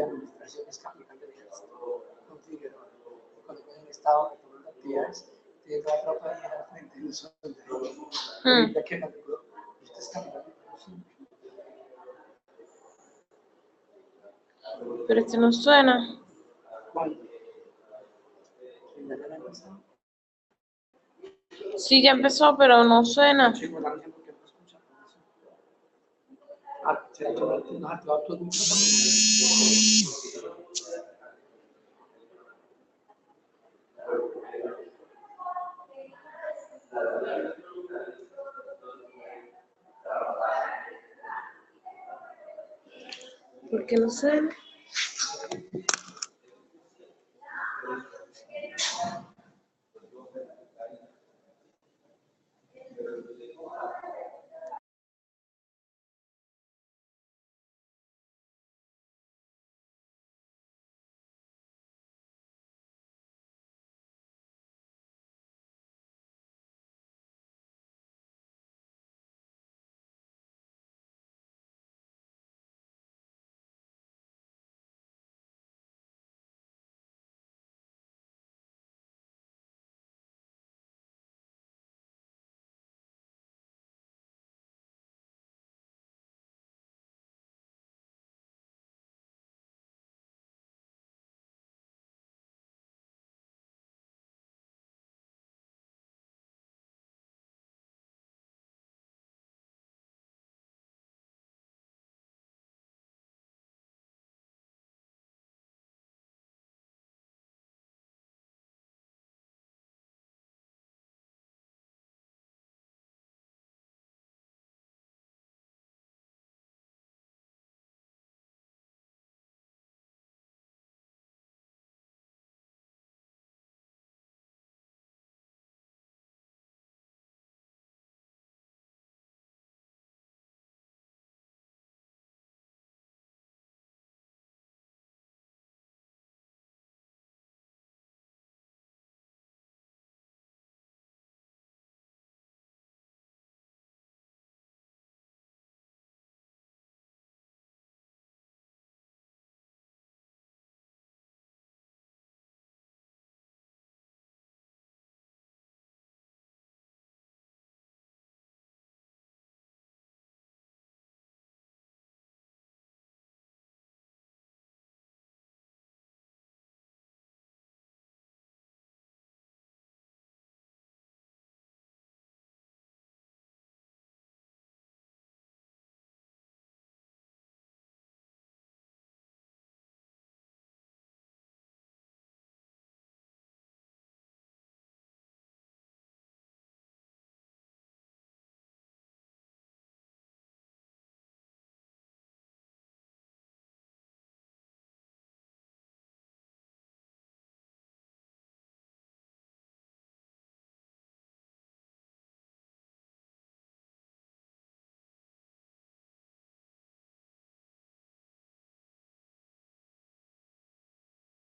de Administraciones Capitán del Ejército, con Figueroa. Cuando en el Estado retomando actividades, tiene la tropa ahí al frente y los soldados. Ahorita que me recuerdo, usted es capitán del Ejército. Pero este no suena. ¿Cuándo? ¿En la gana empezó? Sí, ya empezó, pero no suena. Sí, pues, la gente porque no escucha por eso. Ah, se ha hecho nos ha activado todo el mundo. ¿Por qué no suena?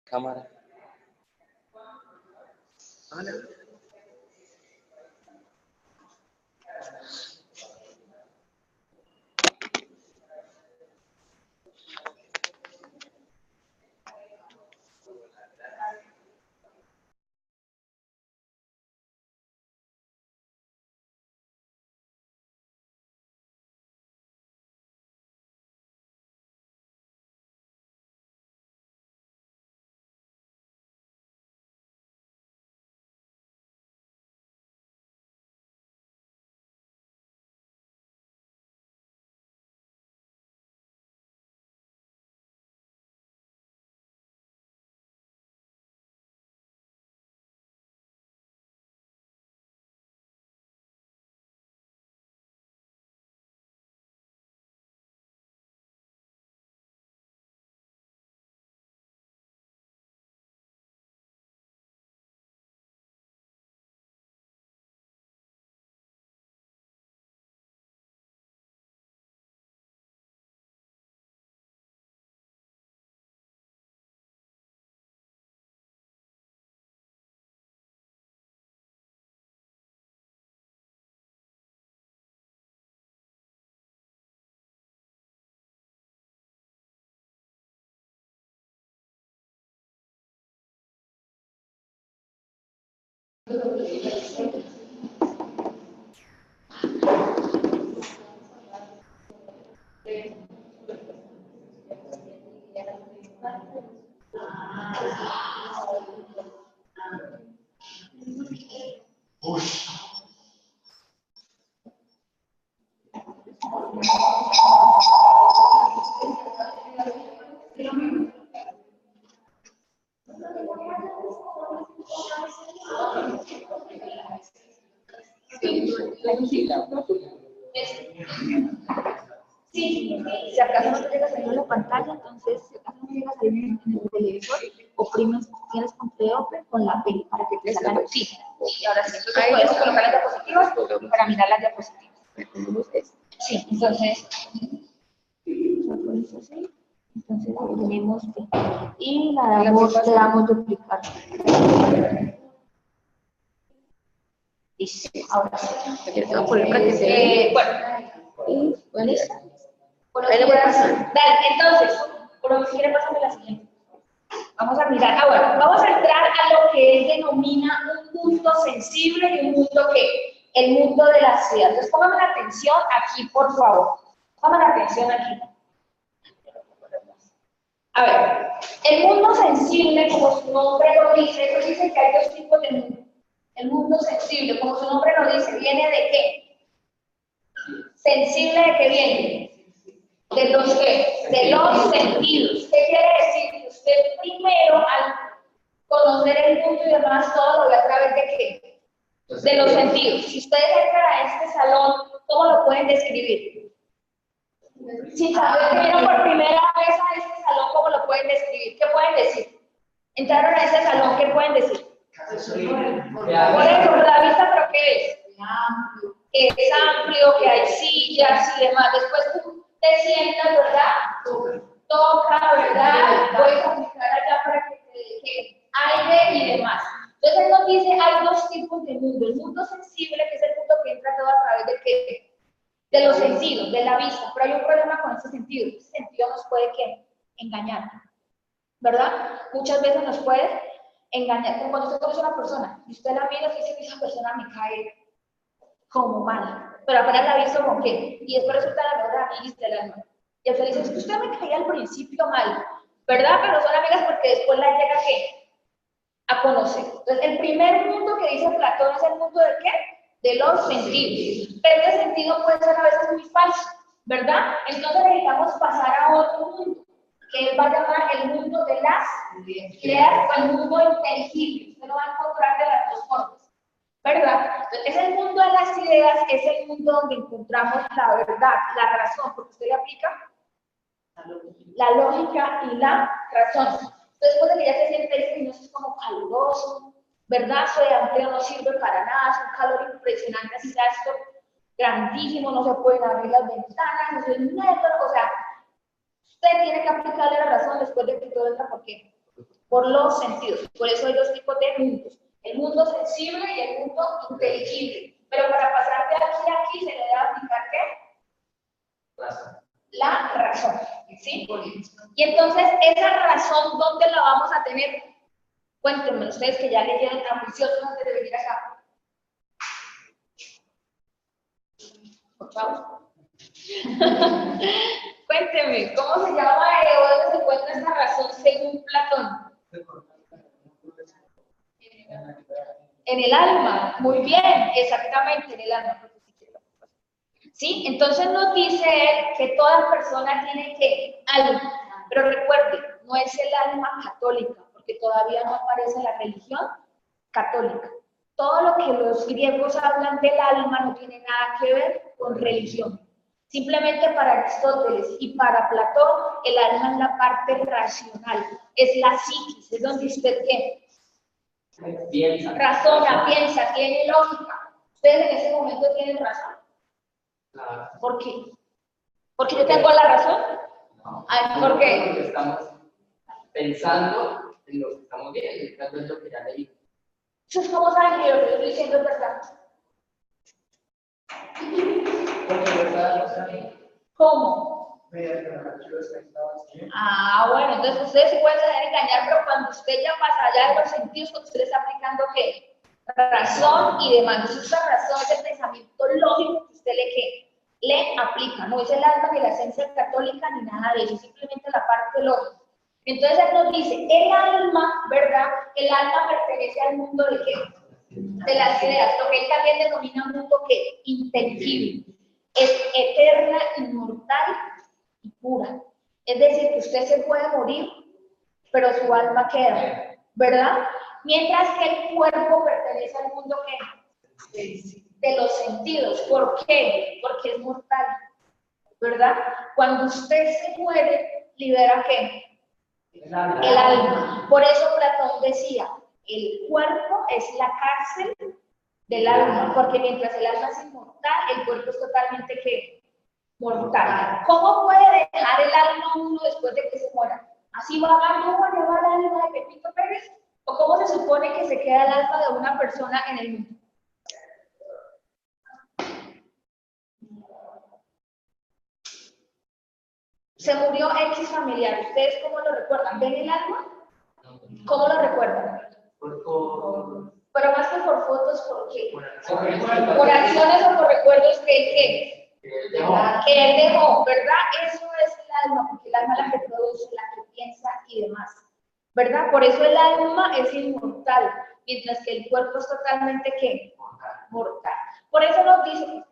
Cámara. Hola. Sí, si acaso no te llega a salir en la pantalla, entonces si acaso no llega a salir en el televisor, oprimes, tienes control Open con la P para que te salgan. Sí, y ahora sí, entonces podemos colocar las diapositivas para mirar las diapositivas. Sí, entonces, entonces tenemos P. Y le damos duplicar. Listo, ahora sí. Bueno, ¿listo? Dale, entonces, por si quiere pasarme la siguiente. Vamos a mirar, bueno, vamos a entrar a lo que él denomina un mundo sensible y un mundo que, el mundo de la ciudad. Entonces, póngame la atención aquí, por favor. Póngame la atención aquí. A ver, el mundo sensible, como su nombre lo dice, eso dice que hay dos tipos de mundo. El mundo sensible, como su nombre lo dice, ¿viene de qué? ¿Sensible de qué viene? ¿De los qué? De los sentidos. ¿Qué quiere decir? Que usted primero, al conocer el mundo y demás, todo lo ve a través de qué? De los sentidos. Si ustedes entran a este salón, ¿cómo lo pueden describir? Si vieron por primera vez a este salón, ¿cómo lo pueden describir? ¿Qué pueden decir? Entraron a este salón, ¿qué pueden decir? Por eso, por la vista, ¿pero qué es? Que es amplio, que hay sillas y demás. Después tú te sientas, ¿verdad? Toca, ¿verdad? Puedes aplicar allá para que te deje aire y demás. Entonces él nos dice, hay dos tipos de mundo. El mundo sensible, que es el mundo que entra todo a través de qué? De los sentidos, de la vista. Pero hay un problema con ese sentido. Ese sentido nos puede ¿qué? Engañar, ¿verdad? Muchas veces nos puede engañar. Como cuando usted conoce a una persona y usted la mira y dice que esa persona me cae como mal, pero apenas la ha visto con qué, y después resulta la mejor amiga del alma. Y al dice, usted me caía al principio mal, ¿verdad? Pero son amigas porque después la llega ¿qué? A conocer. Entonces, el primer mundo que dice Platón es el mundo de qué? De los sentidos. Pero ese sentido puede ser a veces muy falso, ¿verdad? Entonces necesitamos pasar a otro mundo, que él va a llamar el mundo de las ideas o el mundo inteligible. Usted lo va a encontrar de las dos formas, ¿verdad? Entonces, es el mundo de las ideas, es el mundo donde encontramos la verdad, la razón, porque usted le aplica la lógica y la razón. Entonces, después de que ya se siente eso, y no es como caluroso, ¿verdad? Eso de amplio no sirve para nada, es un calor impresionante, así sea esto grandísimo, no se pueden abrir las ventanas, no se negro, o sea, usted tiene que aplicarle la razón después de que todo entra, ¿por qué? Por los sentidos. Por eso hay dos tipos de mundos, el mundo sensible y el mundo inteligible. Pero para pasar de aquí a aquí se le debe aplicar ¿qué? La razón, ¿sí? Y entonces, esa razón, ¿dónde la vamos a tener? Cuéntenme ustedes que ya leyeron tan juiciosos antes de venir acá. Por favor. Cuéntenme, ¿cómo se llama o dónde se encuentra esa razón según Platón? En el alma, muy bien, exactamente, en el alma. ¿Sí? Entonces nos dice él que toda persona tiene que alma, pero recuerde, no es el alma católica, porque todavía no aparece la religión católica. Todo lo que los griegos hablan del alma no tiene nada que ver con religión. Simplemente para Aristóteles y para Platón, el alma es la parte racional, es la psiquis, es donde usted ¿qué? Razona, piensa, tiene lógica. ¿Ustedes en ese momento tienen razón? ¿Por qué? ¿Porque yo tengo la razón? No. Ay, ¿por qué? Porque estamos pensando en lo que estamos viendo, en lo que ya leí. ¿Ustedes cómo saben que lo que yo estoy diciendo es verdad? ¿Cómo? Ah, bueno, entonces ustedes se pueden dejar engañar, pero cuando usted ya pasa allá de los sentidos, cuando usted está aplicando ¿qué? razón y demás. Entonces, esa razón es el pensamiento lógico que usted le aplica. No es el alma ni la esencia católica ni nada de eso, simplemente la parte lógica. Entonces, él nos dice, el alma, ¿verdad? El alma pertenece al mundo de qué? De las ideas, lo que él también denomina un mundo que intangible. Es eterna, inmortal y pura. Es decir, que usted se puede morir, pero su alma queda, ¿verdad? Mientras que el cuerpo pertenece al mundo que de los sentidos. ¿Por qué? Porque es mortal, ¿verdad? Cuando usted se muere, libera ¿qué? El alma. Por eso Platón decía, el cuerpo es la cárcel del alma, porque mientras el alma es inmortal, el cuerpo es totalmente ¿qué? Mortal. ¿Cómo puede dejar el alma uno después de que se muera? ¿Así vagando va a llevar el alma de Pepito Pérez? ¿O cómo se supone que se queda el alma de una persona en el mundo? Se murió X familiar. ¿Ustedes cómo lo recuerdan? ¿Ven el alma? ¿Cómo lo recuerdan? Pero más que por fotos, ¿por qué? Por acciones o por recuerdos que él dejó, ¿verdad? Eso es el alma, porque el alma es la que produce, la que piensa y demás, ¿verdad? Por eso el alma es inmortal, mientras que el cuerpo es totalmente ¿qué? Mortal. Por eso nos dice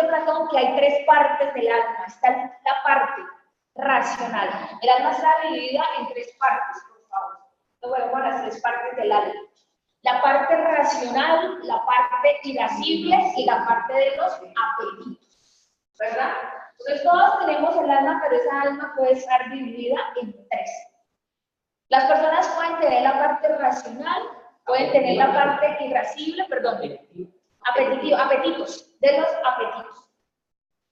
Platón que hay tres partes del alma. Está la parte racional. El alma está dividida en tres partes, por favor. Entonces, bueno, las tres partes del alma. La parte racional, la parte irascible y la parte de los apetitos, ¿verdad? Entonces todos tenemos el alma, pero esa alma puede estar dividida en tres. Las personas pueden tener la parte racional, pueden tener la parte irascible, perdón, apetitos, de los apetitos.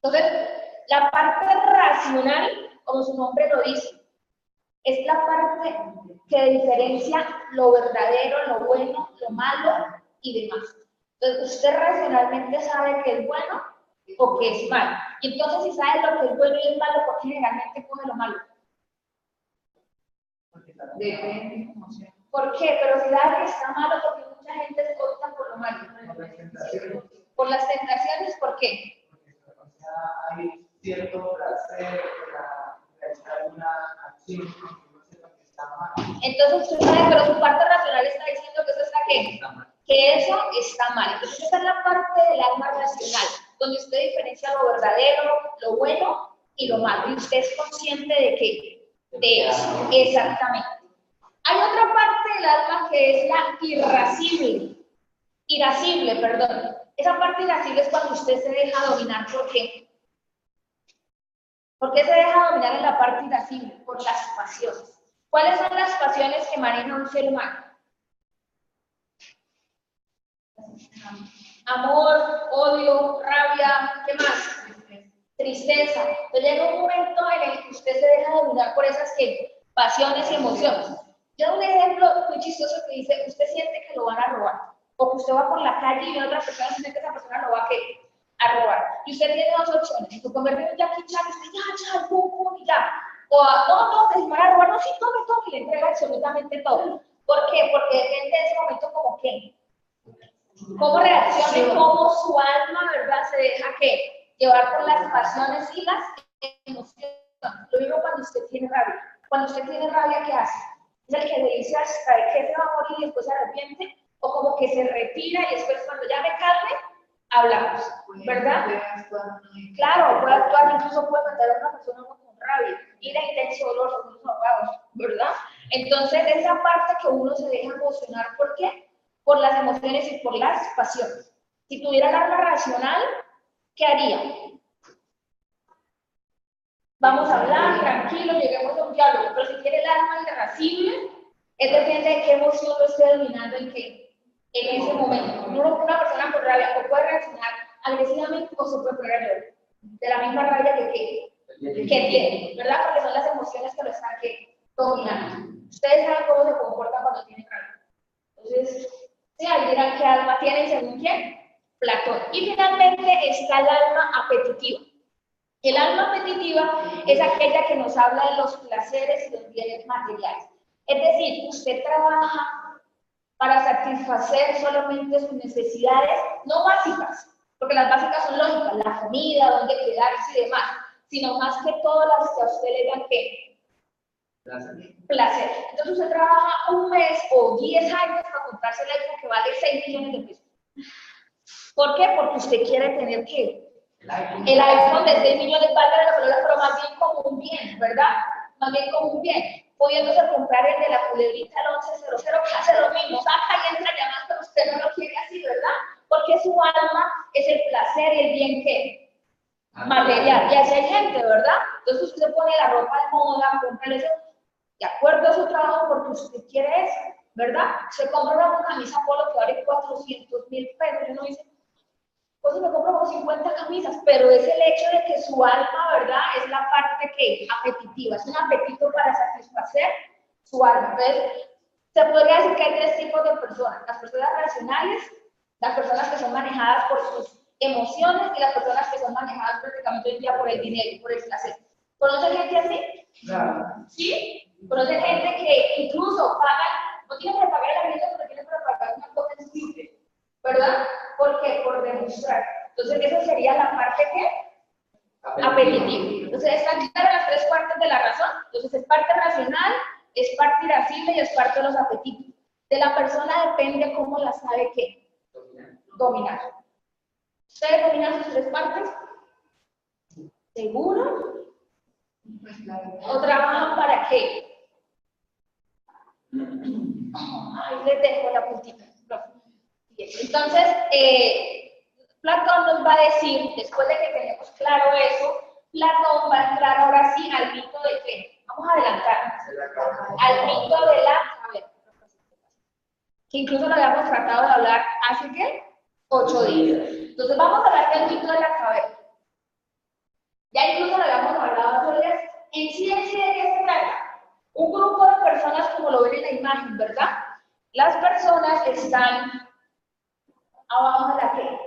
Entonces, la parte racional, como su nombre lo dice, es la parte que diferencia lo verdadero, lo bueno, lo malo y demás. Entonces, usted racionalmente sabe que es bueno o que es malo. Y entonces, si sabe lo que es bueno y es malo, ¿por qué generalmente coge lo malo? Depende. ¿Por qué? Pero si sabe que está malo, porque mucha gente se opta por lo malo. Por las tentaciones, ¿por qué? Porque hay cierto placer para realizar una acción. Entonces usted sabe, pero su parte racional está diciendo que eso está ¿qué? Que eso está mal. Entonces esa es la parte del alma racional, donde usted diferencia lo verdadero, lo bueno y lo malo. Y usted es consciente de qué? De eso, exactamente. Hay otra parte del alma que es la irascible, perdón. Esa parte irascible es cuando usted se deja dominar. ¿Por qué? ¿Por qué se deja dominar en la parte irascible? Por las pasiones. ¿Cuáles son las pasiones que maneja un ser humano? Amor, odio, rabia, ¿qué más? Tristeza. Entonces llega un momento en el que usted se deja dominar por esas pasiones y emociones. Yo doy un ejemplo muy chistoso que dice, usted siente que lo van a robar, o que usted va por la calle y otra persona siente que esa persona lo va a robar. Y usted tiene dos opciones, o convertir en Jackie Chan, y usted ya, pum, pum, y ya. O no, que se van a robar, no, sí, tome, y le entrega absolutamente todo. ¿Por qué? Porque depende de ese momento como que, cómo reaccione, cómo su alma, ¿verdad? Se deja llevar por las pasiones y las emociones. Lo digo cuando usted tiene rabia. Cuando usted tiene rabia, ¿qué hace? Es el que le dice hasta de que se va a morir y después se arrepiente, o como que se retira y después cuando ya me calme, hablamos, ¿verdad? Claro, puede actuar, incluso puede matar a una persona con rabia, ira, intenso, dolor, son los abogados, ¿verdad? Entonces, esa parte que uno se deja emocionar, ¿por qué? Por las emociones y por las pasiones. Si tuviera el alma racional, ¿qué haría? Vamos a hablar, tranquilo, lleguemos a un diálogo, pero si tiene el alma irascible, es depende de qué emoción lo esté dominando en ese momento. Una persona con rabia o puede reaccionar agresivamente o se puede poner a llorar, de la misma rabia que tiene, ¿verdad? Porque son las emociones que lo están dominando. Ustedes saben cómo se comportan cuando tienen rabia. Entonces, sí, ahí dirán qué alma tienen según quién, Platón. Y finalmente está el alma apetitiva. El alma apetitiva es aquella que nos habla de los placeres y los bienes materiales. Es decir, usted trabaja para satisfacer solamente sus necesidades, no básicas, porque las básicas son lógicas, la comida, dónde quedarse y demás, sino más que todo las que a usted le dan ¿qué? Placer. Entonces usted trabaja un mes o 10 años para comprarse el iPhone que vale 6 millones de pesos. ¿Por qué? Porque usted quiere tener ¿qué? El iPhone de 6 millones valga la palabra, pero más bien como un bien, ¿verdad? Más bien como un bien. Pudiéndose comprar el de la culebrita al 1100 que hace lo mismo, saca y entra llamadas, pero usted no lo quiere así, ¿verdad? Porque su alma es el placer y el bien que material. Y así hay gente, ¿verdad? Entonces usted se pone la ropa de moda, compra eso, de acuerdo a su trabajo, porque usted quiere eso, ¿verdad? Se compra una camisa polo que vale 400.000 pesos, y uno dice, pues me compro como 50 camisas, pero es el hecho de que su alma, ¿verdad? Es la parte que apetitiva, es un apetito para satisfacer su alma. Entonces, se podría decir que hay 3 tipos de personas: las personas racionales, las personas que son manejadas por sus emociones y las personas que son manejadas prácticamente hoy día por el dinero, por el placer. ¿Conocen gente así? Claro. ¿Sí? ¿Conocen gente que incluso pagan, no tienen que pagar el arriendo, pero tienen que pagar una cosa en simple, ¿verdad? ¿Por qué? Por demostrar. Entonces, esa sería la parte que apetitiva. Entonces, están claras las 3 partes de la razón. Entonces, es parte racional, es parte irascible y es parte de los apetitos. De la persona depende cómo la sabe qué dominar. ¿Ustedes dominan sus 3 partes? ¿Seguro? ¿O trabajan para qué? Ahí les dejo la puntita. Entonces, Platón nos va a decir, después de que tenemos claro eso, Platón va a entrar ahora sí al mito de qué. Vamos a adelantar. Al mito de la caverna. Que incluso lo habíamos tratado de hablar hace ¿qué? 8 días. Entonces vamos a hablar del mito de la caverna. Ya incluso lo habíamos hablado sobre eso. En sí, ¿de qué se trata? Un grupo de personas, como lo ven en la imagen, ¿verdad? Las personas están abajo de la ¿qué?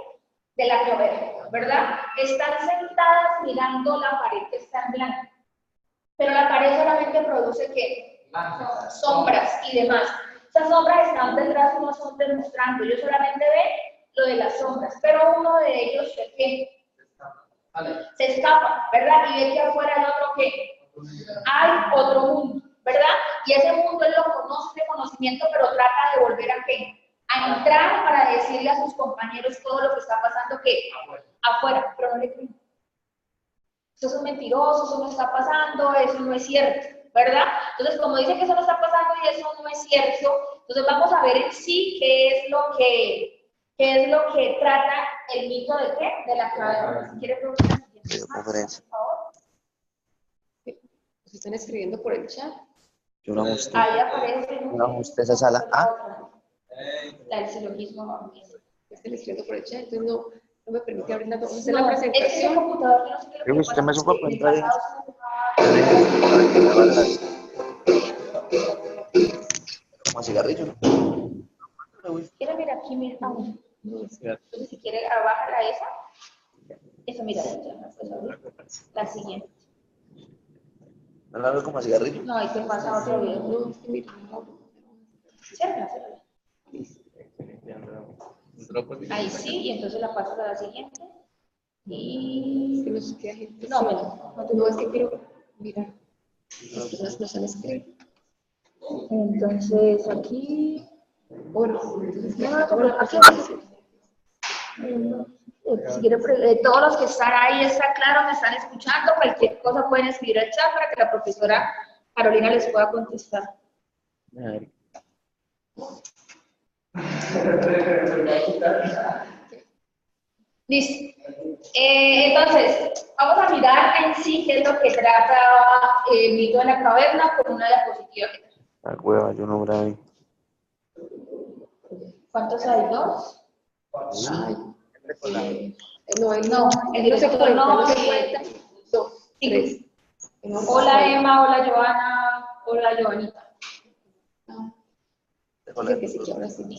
De la caverna, ¿verdad? Están sentadas mirando la pared que está en blanco. Pero la pared solamente produce ¿qué? Sombras y demás. Esas sombras están detrás, no son demostrando. Ellos solamente ven lo de las sombras. Pero uno de ellos se escapa, ¿verdad? Y ve que afuera hay otro ¿qué? Hay otro mundo, ¿verdad? Y ese mundo él lo conoce de conocimiento, pero trata de volver a ¿qué? A entrar para decirle a sus compañeros todo lo que está pasando ¿qué? Afuera, pero no le creen. Eso es un mentiroso, eso no está pasando, eso no es cierto, ¿verdad? Entonces, como dice que eso no está pasando y eso no es cierto, entonces vamos a ver en sí qué es lo que trata el mito de qué? De la caverna. Si quiere preguntar la siguiente imagen, por favor. ¿Se están escribiendo por el chat? Yo la mostré. Ahí aparece. La mostré esa sala. Ah. La del silogismo. Están escribiendo por el chat, entonces no me permite abrir la No, presentación. es que el computador, yo no sé qué es lo que Usted me pasa, supo porque entrar el en- pasado Como cigarrillo. quiere mirar aquí, mira, aún. Entonces, si quiere, bájala esa. Eso, mira, la siguiente. ¿No la veo como cigarrillo? No, ahí te pasa otro video. No, es que mira, Ciérrala, ciérrala. Ahí sí, y entonces la pasas a la siguiente. es que nos queda gente. No, No, es que quiero mirar. Las personas nos han escrito. entonces aquí. Bueno, entonces, Si quiere, todos los que están ahí está claro, me están escuchando, cualquier cosa pueden escribir al chat para que la profesora Carolina les pueda contestar. Listo. Entonces, vamos a mirar en sí qué es lo que trata el mito de la caverna con una diapositiva. La cueva, yo no grabé. ¿Cuántos hay? ¿2? ay, No, el el director no, se cuenta. 2, 3. Hola Emma, hola Joana, hola Joanita. Dice que sí, que ahora sí.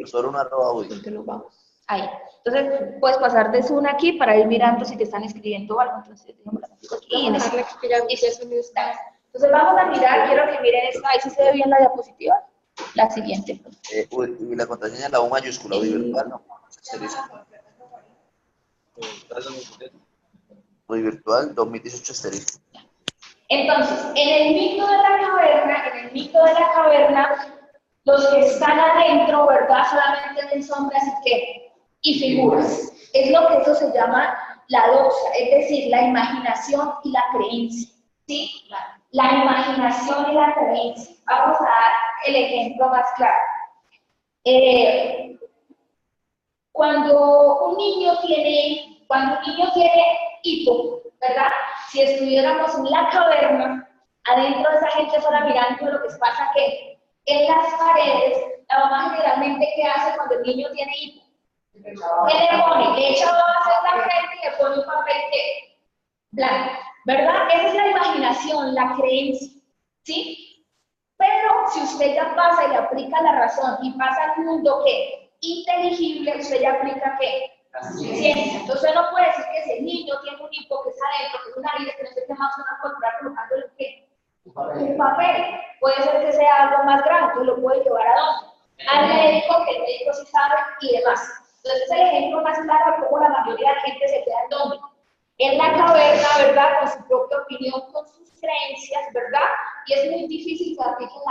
Solo una arroba hoy. ¿Con qué nos vamos? Ahí. Entonces, puedes pasar de Zoom aquí para ir mirando si te están escribiendo algo. Entonces, dejemos la aquí y en Vamos a este. darle aquí que ya el sonido está. Entonces, vamos a mirar, quiero que miren esta, ahí sí se ve bien la diapositiva. La siguiente. Y la contraseña la U mayúscula, U virtual, no. Asterisco. U virtual 2018 asterisco. Entonces, en el mito de la caverna, los que están adentro, ¿verdad? Solamente ven sombras y qué, y figuras. Es lo que eso se llama la doxa, es decir, la imaginación y la creencia, ¿sí? La imaginación y la creencia. Vamos a dar el ejemplo más claro. Cuando un niño tiene hipo, ¿verdad? Si estuviéramos en la caverna, adentro de esa gente sola mirando lo que pasa que en las paredes, la mamá generalmente, ¿qué hace cuando el niño tiene hipo? ¿Qué le pone? Le echa babas en la frente y le pone un papel que blanco, ¿verdad? Esa es la imaginación, la creencia, ¿sí? Pero si usted ya pasa y le aplica la razón y pasa al mundo que inteligible, usted ya aplica ¿qué? Ciencia. Entonces usted no puede decir que si el niño tiene un hipo que está adentro, que es una herida, que no sé qué más, una controlar colocándole ¿qué? Un papel. Puede ser que sea algo más grave, entonces lo puede llevar a dónde? Al médico, que el médico sí sabe y demás. Entonces es el ejemplo más claro de cómo la mayoría de la gente se queda en dónde? En la caverna, ¿verdad? Con su propia opinión, con sus creencias, ¿verdad? Y es muy difícil que apliquen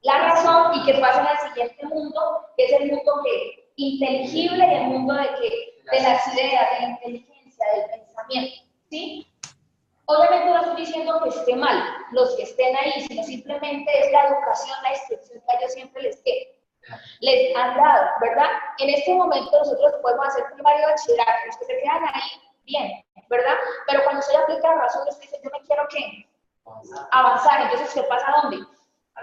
la razón y que pasen al siguiente mundo, que es el mundo que inteligible y el mundo de las ideas, de la inteligencia, del pensamiento, ¿sí? Obviamente no estoy diciendo que esté mal los que estén ahí, sino simplemente es la educación, la instrucción que ellos siempre les han dado, ¿verdad? En este momento nosotros podemos hacer primario de bachillerato, los que se quedan ahí, bien, ¿verdad? Pero cuando usted aplica la razón, usted dice, yo me quiero ¿qué? Avanzar, entonces ¿qué pasa a dónde? A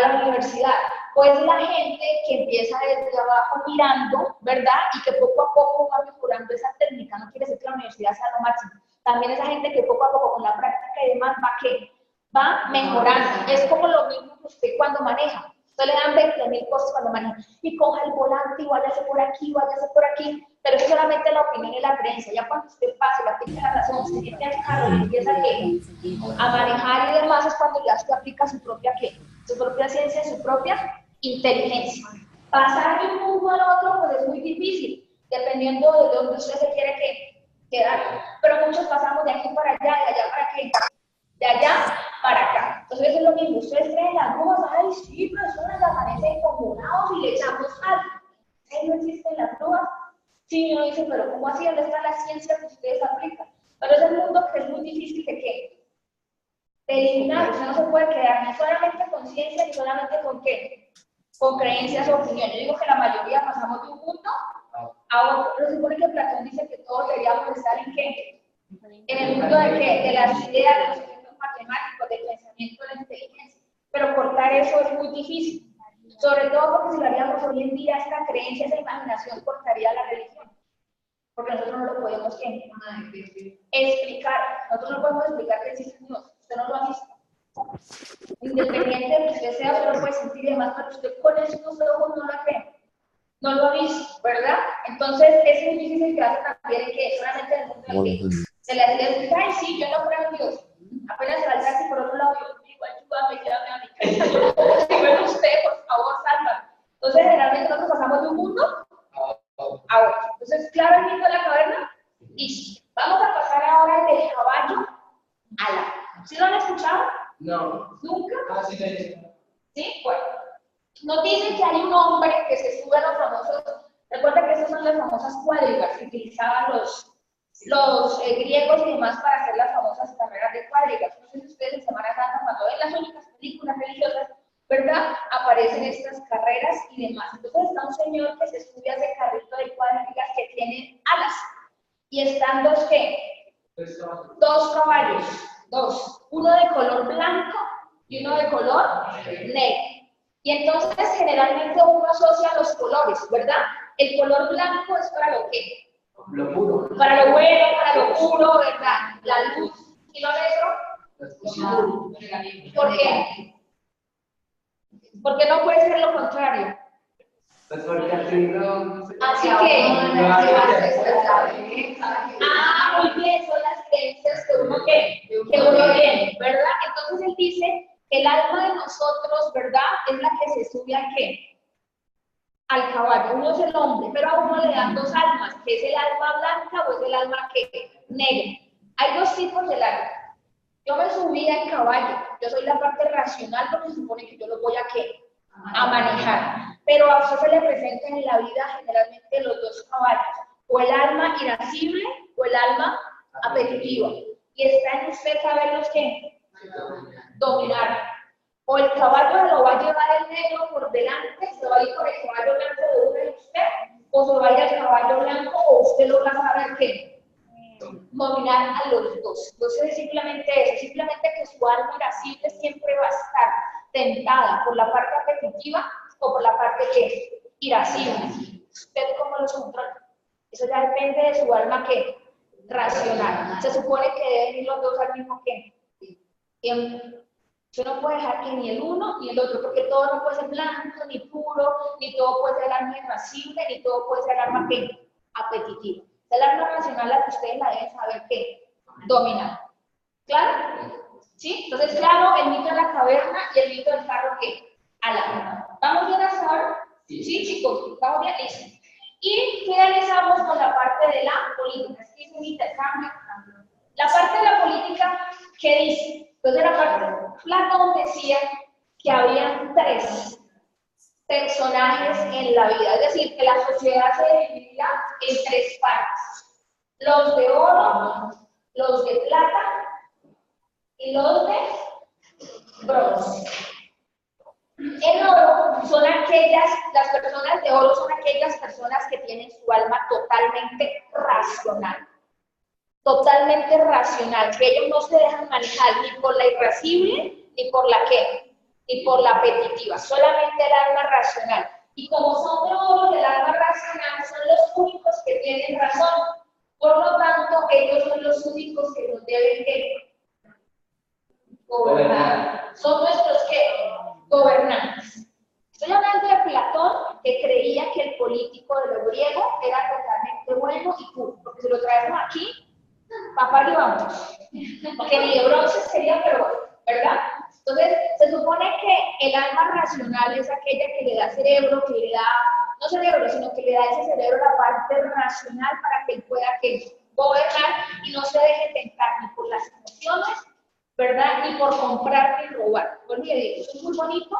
la universidad. Pues la gente que empieza desde abajo mirando, ¿verdad? Y que poco a poco va mejorando esa técnica, no quiere decir que la universidad sea lo máximo. También esa gente que poco a poco con la práctica y demás va mejorando. Es como lo mismo que usted cuando maneja. Usted le dan 20.000 cosas cuando maneja. Y coja el volante y váyase por aquí, pero es solamente la opinión y la creencia. Ya cuando usted pase, la aplica la razón, usted tiene el carro y empieza a manejar y demás, es cuando ya usted aplica su propia ciencia, su propia inteligencia. Pasar de un mundo al otro, pues es muy difícil, dependiendo de dónde usted se quiere quedar. Pero muchos pasamos de aquí para allá, de allá para aquí, de allá para acá. Entonces eso es lo mismo, ustedes creen las brujas, ay sí, personas amanecen conmocionados y le echamos algo. ¿No existen las brujas? Sí, uno dice, pero ¿cómo así? ¿Dónde está la ciencia que ustedes aplican? Pero es el mundo que es muy difícil de eliminar. Usted no se puede quedar ni solamente con ciencia, ni solamente con ¿qué? Con creencias o opiniones. Yo digo que la mayoría pasamos de un mundo a otro. Pero se supone que Platón dice que todos deberíamos estar en ¿qué? En el mundo de ¿qué? De las ideas, de los efectos matemáticos, del pensamiento, de la inteligencia. Pero cortar eso es muy difícil. Sobre todo porque si lo haríamos hoy en día, esta creencia, esa imaginación cortaría la religión. Porque nosotros no lo podemos explicar. Nosotros no podemos explicar que existe Dios. Usted no lo ha visto. Independiente de que usted sea, usted lo puede sentir y demás, pero usted con esos ojos no lo cree. No lo ha visto, ¿verdad? Entonces es muy difícil que hace también en que solamente en el mundo en que se le hacía decir, ay, sí, yo no creo en Dios. Apenas se va a decir por otro lado, yo igual me queda a mi casa. Si ven usted, por favor, salva. Entonces, generalmente nosotros pasamos de un mundo a otro. Entonces, claro, el mito de la caverna, listo. Vamos a pasar ahora del caballo al agua. ¿Sí lo han escuchado? No. ¿Nunca? Sí. ¿Sí? Bueno. Nos dicen que hay un hombre que se sube a los famosos, recuerda que esas son las famosas cuadrigas que utilizaban los griegos y demás para hacer las famosas carreras de cuadrigas. No sé si ustedes en Semana Santa, cuando ven las únicas películas religiosas, ¿verdad? Aparecen estas carreras y demás. Entonces está un señor que se sube a ese carrito de cuadrigas que tiene alas. Y están dos caballos, uno de color blanco y uno de color negro. Y entonces generalmente uno asocia los colores, ¿verdad? El color blanco es para lo que Lo puro. para lo bueno, para lo puro, ¿verdad? La luz. ¿Y lo negro? ¿Por qué? Porque no puede ser lo contrario. Pues porque así no. Así que, muy bien, son las creencias que uno tiene, ¿verdad? Entonces él dice el alma de nosotros, ¿verdad? Es la que se sube a ¿qué? Al caballo. Uno es el hombre, pero a uno le dan dos almas, que es el alma blanca o es el alma ¿qué? Negra. Hay dos tipos del alma. Yo me subí al caballo, yo soy la parte racional porque se supone que yo lo voy a ¿qué? A manejar. Pero a usted se le presentan en la vida generalmente los dos caballos, o el alma irascible o el alma apetitiva. Y está en usted saberlos ¿qué? Dominar. O el caballo lo va a llevar el negro por delante, se va a ir por el caballo blanco de uno de usted, o se va a ir al caballo blanco, o usted lo va a saber ¿qué? Dominar a los dos. Entonces es simplemente eso, simplemente que su alma irascible siempre va a estar tentada por la parte apetitiva o por la parte ¿qué? Irascible. ¿Usted cómo los controla? Eso ya depende de su alma ¿qué? Racional. Se supone que deben ir los dos al mismo tiempo. Usted no puede dejar que ni el uno ni el otro, porque todo no puede ser blanco, ni puro, ni todo puede ser alma irascible, ni todo puede ser alma ¿qué? Apetitiva. El alma racional la que ustedes la deben saber ¿qué? Dominar. ¿Claro? ¿Sí? Entonces, claro, el mito de la caverna y el mito del carro ¿qué? Alma. ¿Vamos bien hasta ahora? Sí, chicos, ¿vamos bien? Listo. Y finalizamos con la parte de la política. Es que es un intercambio. La parte de la política, ¿qué dice? Entonces, la parte, Platón decía que había tres personajes en la vida, es decir, que la sociedad se dividía en tres partes: los de oro, los de plata y los de bronce. En oro son aquellas, las personas de oro son aquellas personas que tienen su alma totalmente racional, que ellos no se dejan manejar ni por la irascible ni por la ¿qué? Ni por la apetitiva, solamente el alma racional. Y como son de oro, el alma racional son los únicos que tienen razón. Por lo tanto, ellos son los únicos que nos deben ¿qué? Gobernar. Son nuestros ¿qué? Gobernantes. Estoy hablando de Platón, que creía que el político de lo griego era totalmente bueno y puro. Porque si lo traemos aquí, papá y vamos. Porque ni de bronce sería, pero bueno, ¿verdad? Entonces, se supone que el alma racional es aquella que le da cerebro, que le da, no cerebro, sino que le da ese cerebro la parte racional para que él pueda gobernar y no se deje tentar ni por las emociones, ¿verdad? Ni por comprar ni robar. Olvídate, eso es muy bonito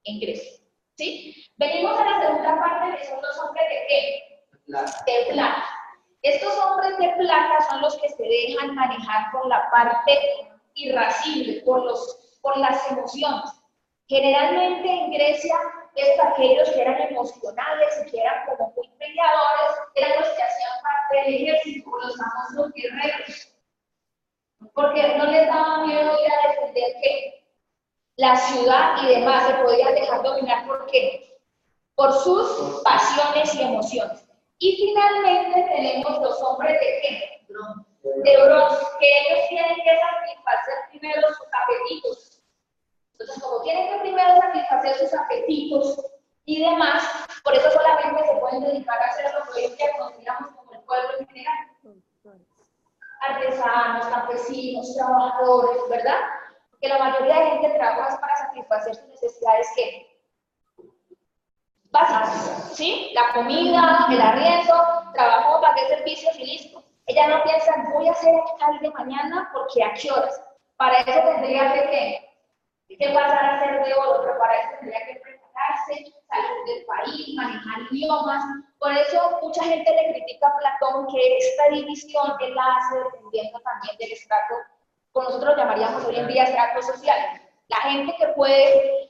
en Grecia, ¿sí? Venimos a la segunda parte, que son los hombres de ¿qué? De plata. Estos hombres de plata son los que se dejan manejar por la parte irascible, por las emociones. Generalmente en Grecia, aquellos que eran emocionales y que eran como muy peleadores, eran los que hacían parte del ejército, los famosos guerreros. Porque no les daba miedo ir a defender ¿qué? La ciudad y demás, se podían dejar dominar ¿por qué? Por sus pasiones y emociones. Y finalmente tenemos los hombres de ¿qué? De bronce, que ellos tienen que satisfacer primero sus apetitos. Entonces, como tienen que primero satisfacer sus apetitos y demás, por eso solamente se pueden dedicar a hacer lo que hoy en día consideramos como el pueblo en general. Artesanos, campesinos, trabajadores, ¿verdad? Porque la mayoría de gente trabaja para satisfacer sus necesidades ¿qué? Básicas, ¿sí? La comida, el arriendo, trabajo, pagué servicios y listo. Ella no piensa, voy a ser alcalde mañana porque ¿a qué horas? Para eso tendría que pasar a ser de oro, pero para eso tendría que prepararse, salir del país, manejar idiomas. Por eso mucha gente le critica a Platón que esta división él la hace dependiendo también del estrato, como nosotros lo llamaríamos hoy en día estrato social. La gente que puede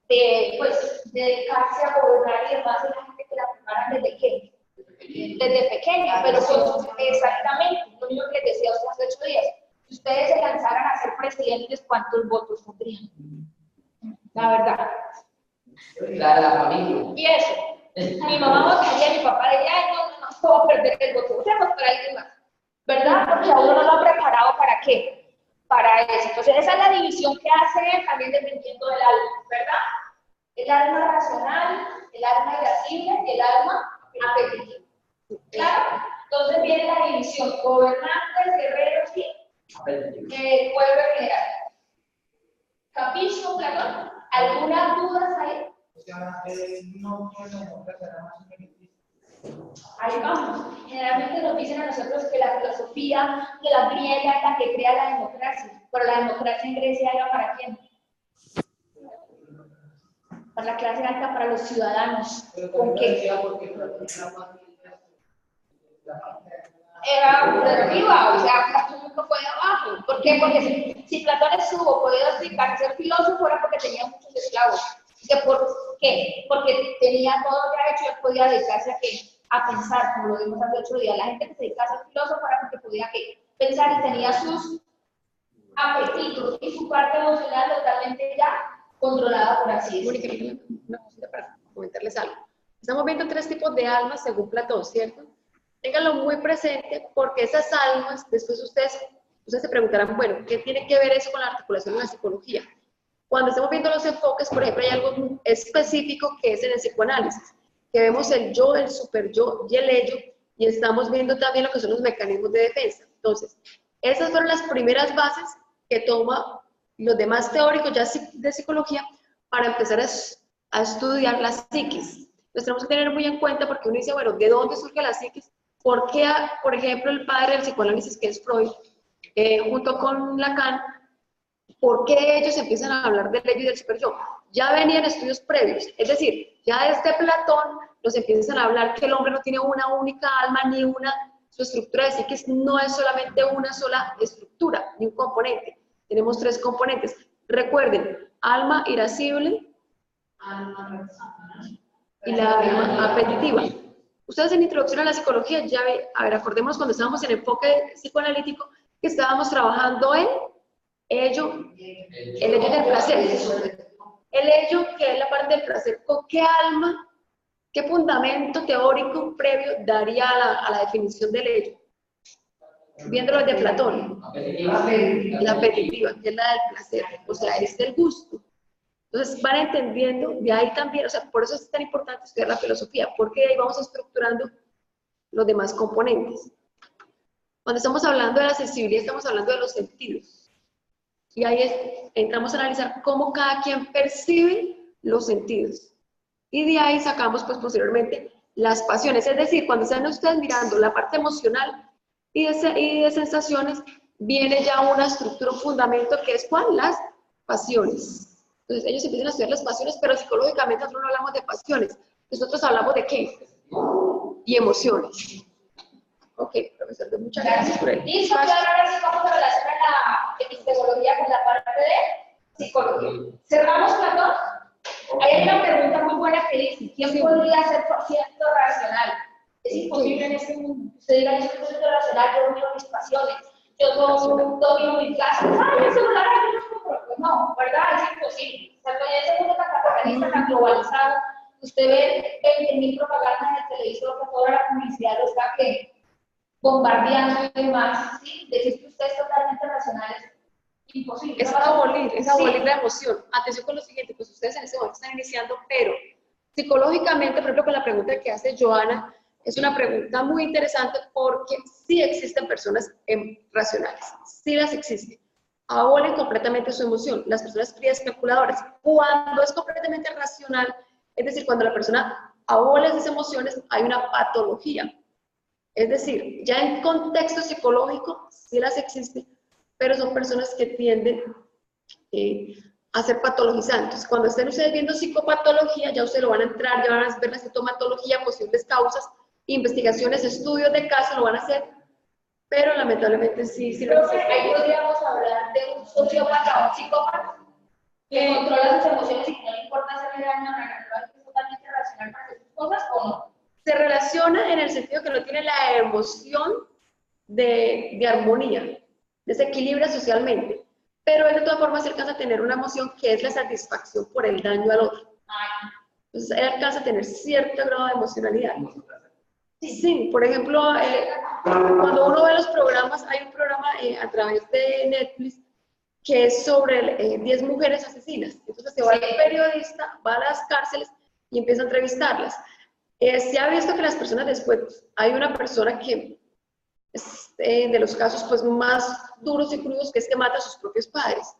dedicarse a gobernar y demás es la gente que la preparan desde ¿qué? Desde pequeña, pero exactamente, lo mismo que les decía hace 8 días. Si ustedes se lanzaran a ser presidentes, ¿cuántos votos tendrían? La verdad. La familia. Y eso. Mi mamá votaría, mi papá diría, ay, no puedo perder el voto, votemos para alguien más. ¿Verdad? Porque a uno no lo ha preparado ¿para qué? Para eso. Entonces, esa es la división que hace también dependiendo del alma, ¿verdad? El alma racional, el alma irascible y el alma apetitiva. ¿Claro? Entonces viene la división, gobernantes, guerreros y pueblo en general. ¿Capisco, Platón? ¿Algunas dudas ahí? O sea, no quiere democracia, nada más un beneficio. Ahí vamos. Generalmente nos dicen a nosotros que la filosofía de la griega es la que crea la democracia. Pero la democracia en Grecia era ¿para quién? Para la clase alta, para los ciudadanos. ¿Con qué? Era de arriba, o sea, Platón nunca fue de abajo. ¿Por qué? Porque si Platón estuvo podido explicar ser filósofo era porque tenía muchos esclavos. ¿Por qué? Porque tenía todo ya hecho y él podía dedicarse a pensar, como lo vimos hace 8 días. La gente que se dedicaba a ser filósofo era porque podía pensar y tenía sus apetitos y su parte emocional totalmente ya controlada, por así decirlo. Mónica, una cosita para comentarles algo. Estamos viendo 3 tipos de almas según Platón, ¿cierto? Ténganlo muy presente porque esas almas, después ustedes se preguntarán, bueno, ¿qué tiene que ver eso con la articulación de la psicología? Cuando estamos viendo los enfoques, por ejemplo, hay algo específico que es en el psicoanálisis, que vemos el yo, el superyo y el ello, y estamos viendo también lo que son los mecanismos de defensa. Entonces, esas fueron las primeras bases que toma los demás teóricos ya de psicología para empezar a estudiar la psiquis. Entonces tenemos que tener muy en cuenta porque uno dice, bueno, ¿de dónde surge la psiquis? ¿Por qué, por ejemplo, el padre del psicoanálisis, que es Freud, junto con Lacan, por qué ellos empiezan a hablar del ello y del superyo? Ya venían estudios previos, es decir, ya desde Platón nos empiezan a hablar que el hombre no tiene una única alma ni su estructura de psiquis no es solamente una sola estructura, ni un componente. Tenemos 3 componentes. Recuerden, alma irascible y la alma apetitiva. Ustedes en Introducción a la Psicología, ya acordémonos cuando estábamos en enfoque psicoanalítico, que estábamos trabajando en el ello del placer. El ello, que es la parte del placer, ¿con qué alma, qué fundamento teórico previo daría a la definición del ello? Viéndolo desde Platón, la apetitiva, que es la del placer, o sea, es el gusto. Entonces van entendiendo, de ahí también, o sea, por eso es tan importante estudiar la filosofía, porque ahí vamos estructurando los demás componentes. Cuando estamos hablando de la sensibilidad, estamos hablando de los sentidos. Y ahí entramos a analizar cómo cada quien percibe los sentidos. Y de ahí sacamos, pues, posteriormente, las pasiones. Es decir, cuando están ustedes mirando la parte emocional y de sensaciones, viene ya una estructura, un fundamento, que es ¿cuál? Las pasiones. Entonces ellos empiezan a estudiar las pasiones, pero psicológicamente nosotros no hablamos de pasiones. Nosotros hablamos de ¿qué? Y emociones. Ok, profesor, muchas gracias por el Listo, claro, ahora sí vamos a relacionar la epistemología con la parte de psicología. ¿Cerramos, Platón? Hay una pregunta muy buena que dice, ¿quién podría ser por ciento racional? Es imposible en este mundo. Usted diga, yo soy por ciento racional, yo domino mis pasiones, yo domino mis gastos. ¡Ay, el celular! Pues no, ¿verdad? Es imposible. O sea, en ese mundo tan capitalista, tan globalizado, usted ve 20.000 propagandas en el televisor, que toda la publicidad lo está bombardeando y demás, ¿sí? Decir que usted es totalmente racional es imposible. Es abolir la emoción. Atención con lo siguiente, pues ustedes en ese momento están iniciando, pero psicológicamente, por ejemplo, con la pregunta que hace Joana, es una pregunta muy interesante porque sí existen personas racionales, sí las existen. Abolen completamente su emoción. Las personas frías calculadoras, cuando es completamente racional, es decir, cuando la persona abole esas emociones, hay una patología. Es decir, ya en contexto psicológico sí las existen, pero son personas que tienden a ser patologizantes. Cuando estén ustedes viendo psicopatología, ya ustedes lo van a entrar, ya van a ver la sintomatología, posibles causas, investigaciones, estudios de caso, lo van a hacer, pero lamentablemente sí lo existen. Ahí podríamos hablar de un sociópata o un psicópata que controla sus emociones y que no le importa hacerle daño a la naturaleza, es totalmente racional para hacer sus cosas, ¿o no? Se relaciona en el sentido que no tiene la emoción de armonía, desequilibra socialmente, pero él de todas formas alcanza a tener una emoción que es la satisfacción por el daño al otro. Entonces él alcanza a tener cierto grado de emocionalidad. Sí, por ejemplo, cuando uno ve los programas, hay un programa a través de Netflix que es sobre 10 mujeres asesinas. Entonces se va el periodista, va a las cárceles y empieza a entrevistarlas. Se ha visto que las personas después, hay una persona que es de los casos pues más duros y crudos, que es que mata a sus propios padres.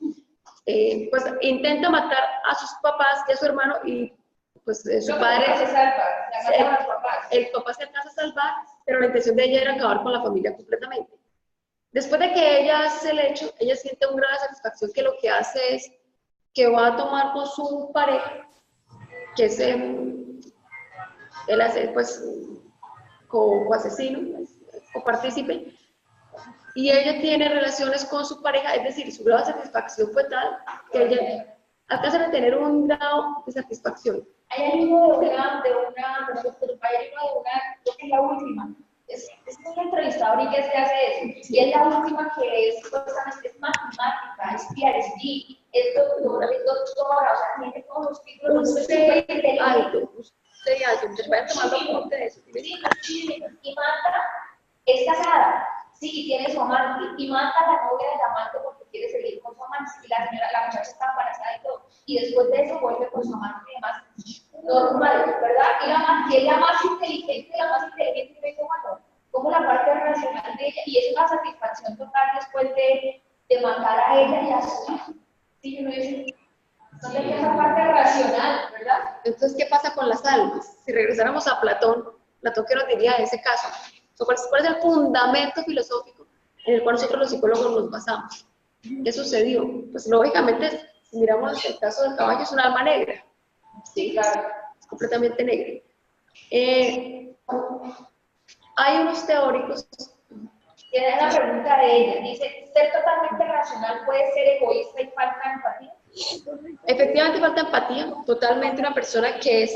pues intenta matar a sus papás y a su hermano y pues su padre se salva, la matan a los papás. el papá se alcanza a salvar, pero la intención de ella era acabar con la familia completamente. Después de que ella hace el hecho, ella siente una gran satisfacción que lo que hace es que va a tomar con su pareja, que es él hace pues co-asesino, co-partícipe, y ella tiene relaciones con su pareja, es decir, su grado de satisfacción fue tal que ella alcanza a tener un grado de satisfacción. Hay algo de una, creo que es la última. Es una entrevistadora y que se hace eso. Y es la última que es matemática, es PhD, es doctora, o sea, tiene todos los títulos. Usted alto, entonces vayan tomando apunte de eso. Sí, y mata, es casada, sí, tiene su amante, y mata a la novia del amante porque quiere seguir con su amante, y la muchacha está embarazada y todo, y después de eso vuelve con su amante y demás, normal, ¿verdad? Y es la más inteligente, y me dice, bueno, como la parte racional de ella, y es una satisfacción total después de matar a ella y a su hijo. Sí, uno dice, ¿dónde está esa parte racional, verdad? Entonces, ¿qué pasa con las almas? Si regresáramos a Platón, ¿qué nos diría en ese caso? ¿Cuál es el fundamento filosófico en el cual nosotros los psicólogos nos basamos? ¿Qué sucedió? Pues lógicamente, si miramos el caso del caballo, es un alma negra. Sí, claro, es completamente negra. Hay unos teóricos. Tiene una pregunta de ella, dice, ¿ser totalmente racional puede ser egoísta y falta de empatía? Efectivamente falta empatía, totalmente una persona que es,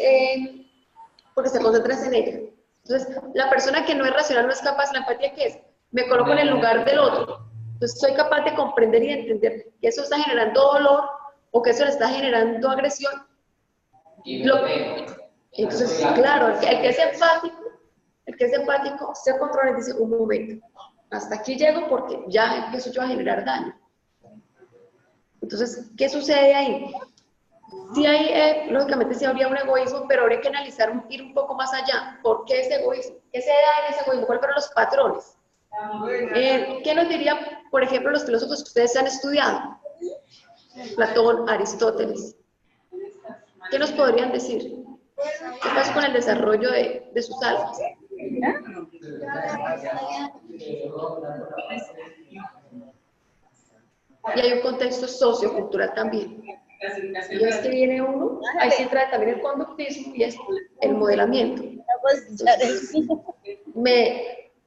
porque se concentra en ella. Entonces, la persona que no es racional no es capaz, la empatía ¿qué es? Me coloco en el lugar del otro. Entonces, soy capaz de comprender y de entender que eso está generando dolor o que eso le está generando agresión. Entonces, claro, el que es empático, se controla y dice, un momento, hasta aquí llego porque ya empiezo yo a generar daño. Entonces, ¿qué sucede ahí? Sí hay, lógicamente sí habría un egoísmo, pero habría que analizar, ir un poco más allá. ¿Por qué ese egoísmo? ¿Qué se da en ese egoísmo? ¿Cuáles fueron los patrones? ¿Qué nos diría, por ejemplo, los filósofos que ustedes han estudiado? Platón, Aristóteles. ¿Qué nos podrían decir? ¿Qué pasa con el desarrollo de sus almas? Y hay un contexto sociocultural también. Y es que viene uno, ahí se entra también el conductismo y es el modelamiento.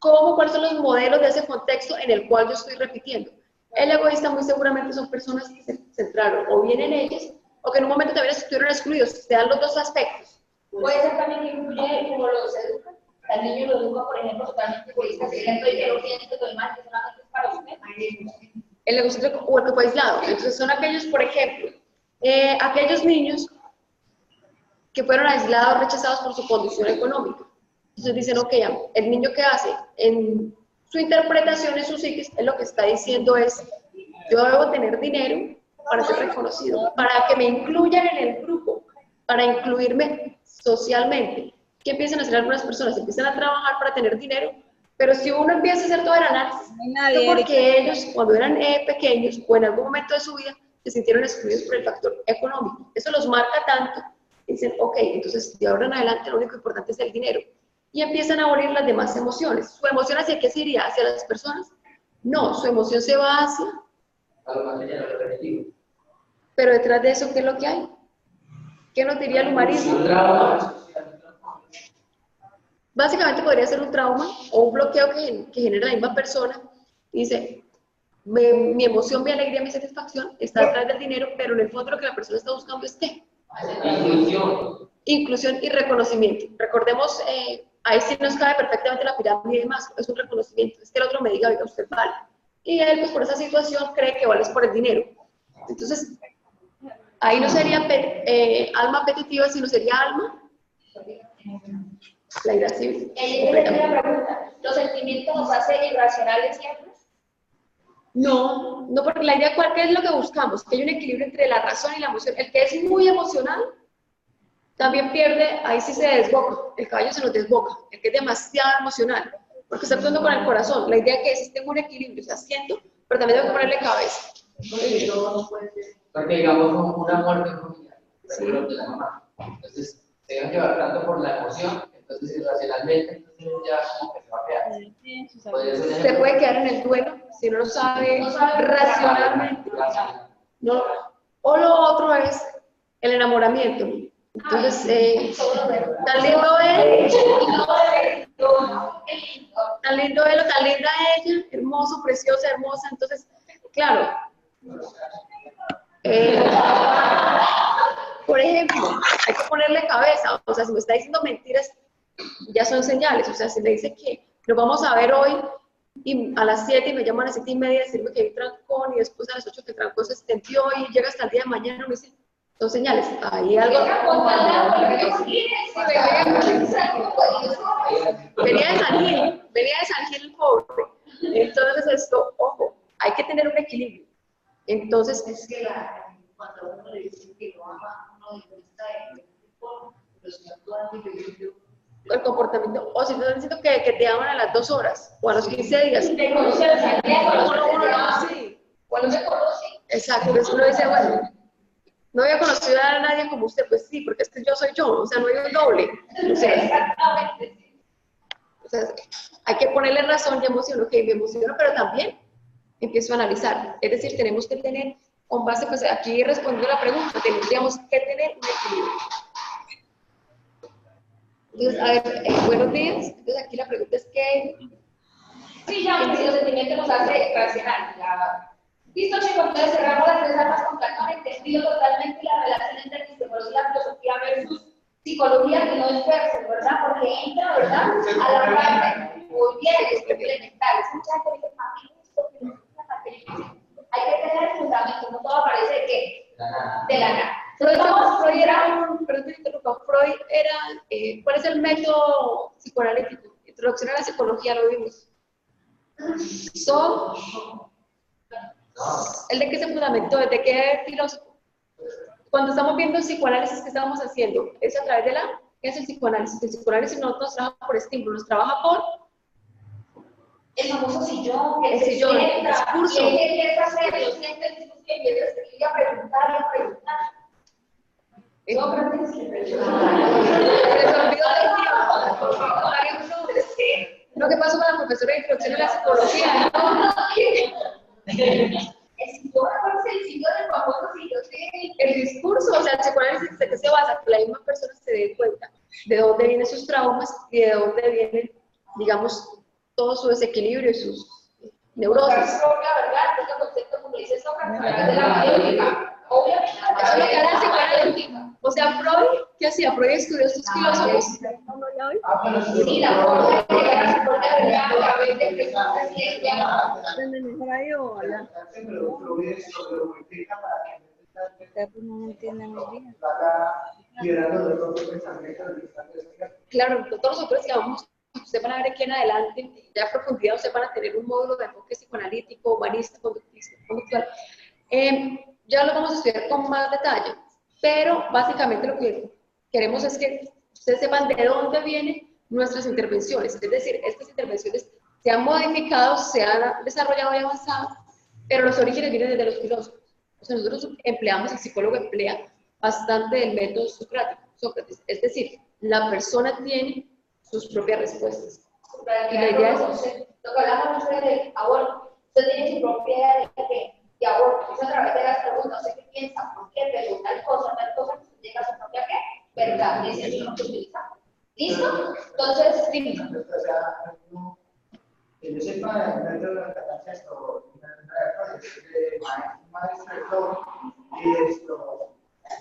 ¿Cuáles son los modelos de ese contexto en el cual yo estoy repitiendo? El egoísta muy seguramente son personas que se centraron o bien en ellas o que en un momento también estuvieron excluidos. Se dan los dos aspectos. Puede ser también que incluye como los educan. Al niño lo educa, por ejemplo, totalmente egoísta, que lo tiene que todo mal, que solamente es para usted. El egocéntrico o el grupo aislado. Entonces son aquellos, por ejemplo, aquellos niños que fueron aislados, rechazados por su condición económica. Entonces dicen, ok, el niño que hace, en su interpretación, en su psiquis, es lo que está diciendo es, yo debo tener dinero para ser reconocido, para que me incluyan en el grupo, para incluirme socialmente. ¿Qué empiezan a hacer algunas personas? Empiezan a trabajar para tener dinero, pero si uno empieza a hacer todo el análisis, es porque ellos cuando eran pequeños o en algún momento de su vida se sintieron excluidos por el factor económico. Eso los marca tanto, y dicen, ok, entonces de ahora en adelante lo único importante es el dinero. Y empiezan a abolir las demás emociones. ¿Su emoción hacia qué se iría? ¿Hacia las personas? No, su emoción se va hacia... Pero detrás de eso, ¿qué es lo que hay? ¿Qué nos diría el humanismo? Básicamente podría ser un trauma o un bloqueo que genera la misma persona. Dice, mi emoción, mi alegría, mi satisfacción está detrás del dinero, pero en el fondo lo que la persona está buscando es ¿qué? Inclusión y reconocimiento. Recordemos, ahí sí nos cabe perfectamente la pirámide de Maslow, es un reconocimiento, es que el otro me diga, oiga, usted vale. Y él, pues por esa situación, cree que vales por el dinero. Entonces, ahí no sería alma apetitiva, sino sería alma la irascible. Una pregunta, ¿los sentimientos nos hacen irracionales siempre? No, porque la idea ¿qué es lo que buscamos? Que hay un equilibrio entre la razón y la emoción. El que es muy emocional también pierde, ahí sí se desboca, el caballo se nos desboca, el que es demasiado emocional, porque está actuando con el corazón. La idea que es tengo un equilibrio, o sea, siento, pero también tengo que ponerle cabeza. Porque digamos una muerte familiar, Sí. de la mamá. Entonces, se deben llevar tanto por la emoción, entonces irracionalmente, entonces ya como que se va a quedar. Podría ser un Se ejemplo. puede quedar en el duelo si no lo sabe racionalmente. No. O lo otro es el enamoramiento. Entonces, tan lindo él, tan lindo él o tan linda ella, hermoso, preciosa, hermosa. Entonces, claro, por ejemplo, hay que ponerle cabeza. O sea, si me está diciendo mentiras, ya son señales. O sea, si me dice que nos vamos a ver hoy y a las 7 y me llaman a las 7:30 a decirme que hay trancón y después a las 8 que el trancón se extendió y llega hasta el día de mañana, me dice, son señales. Ahí algo. Venía de San Gil el pobre. Entonces esto, ojo, hay que tener un equilibrio. Entonces, Es que cuando uno le dice que lo ama, uno está en el tipo, los que actúan y le dicen el comportamiento, o si te están diciendo que te aman a las 2 horas o a los 15 días. Te conoce al salir, Sí. cuando se conoce. Exacto, entonces uno dice, bueno, no había conocido a nadie como usted, pues sí, porque es que yo soy yo, o sea, no hay un doble. O sea, Exactamente. o sea, hay que ponerle razón y emoción, ok, me emociono, pero también empiezo a analizar. Es decir, tenemos que tener, con base, pues aquí respondiendo a la pregunta, tendríamos que tener un equilibrio. Entonces, a ver, buenos días. Entonces, aquí la pregunta es que... Sí, ya, porque los sentimientos nos hace racional. Listo, chicos, entonces cerramos las 3 armas con Platón, entendido totalmente la relación entre epistemología y la filosofía versus psicología, que no es versus, ¿verdad? Porque entra, ¿verdad? A la parte, muy bien, es complementar. Es mucha gente que dice, papi, esto, que no es una parte difícil. Hay que tener el fundamento, no todo aparece de qué, de la nada. Entonces, vamos, Freud era Perdón que te interrumpa. Freud era, ¿cuál es el método psicoanalítico? Introducción a la psicología, lo vimos. ¿El de qué se fundamentó? ¿De qué filósofo? Cuando estamos viendo el psicoanálisis, ¿qué estamos haciendo? Es a través de la... ¿Qué es el psicoanálisis? El psicoanálisis no nos trabaja por estímulo, nos trabaja por... el famoso sillón, que El se sillón, el sienta, discurso. y él empieza a hacer, lo siente el discurso y empieza a escribir y a preguntar y a preguntar. Sócrates, Se les olvidó del tiempo. Lo que pasó con la profesora de introducción a la psicología, ¿no? el sillón, ¿cuál es el sillón del famoso sillón? El discurso, o sea, el psicoanálisis, ¿de qué se basa? Que la misma persona se dé cuenta de dónde vienen sus traumas y de dónde vienen, digamos, todo su desequilibrio y sus neurosis. ¿Verdad? Este concepto, como dice Sócrates, a través de la biológica. Obviamente, Eso es lo que era el psicoanálisis. O sea, Freud, ¿qué hacía? Freud estudió a estos filósofos. sí, la forma de llegar a su propia verdad a través de preguntas y ¿Por ahí o allá? Pero lo modifica para que Usted pues no entiende muy bien. liberando de los pensamientos de Claro, todos nosotros que vamos, ustedes van a ver aquí en adelante, ya a profundidad, ustedes van a tener un módulo de enfoque psicoanalítico, humanista, conductual. Ya lo vamos a estudiar con más detalle, pero básicamente lo que queremos es que ustedes sepan de dónde vienen nuestras intervenciones. Es decir, estas intervenciones se han modificado, se han desarrollado y avanzado, pero los orígenes vienen desde los filósofos. O sea, nosotros empleamos, el psicólogo emplea bastante del método socrático, Sócrates. Es decir, la persona tiene sus propias respuestas. Y la idea es, lo que hablamos nosotros del aborto, usted tiene su propia idea de aborto, es a través de las preguntas, usted qué piensa, por qué, pero tal cosa, usted llega a su propia ¿qué? Verdad, y es lo que utilizamos. ¿Listo? Entonces, dime. O sea, que yo sepa, el método de la catástrofe esto, maestro, y esto,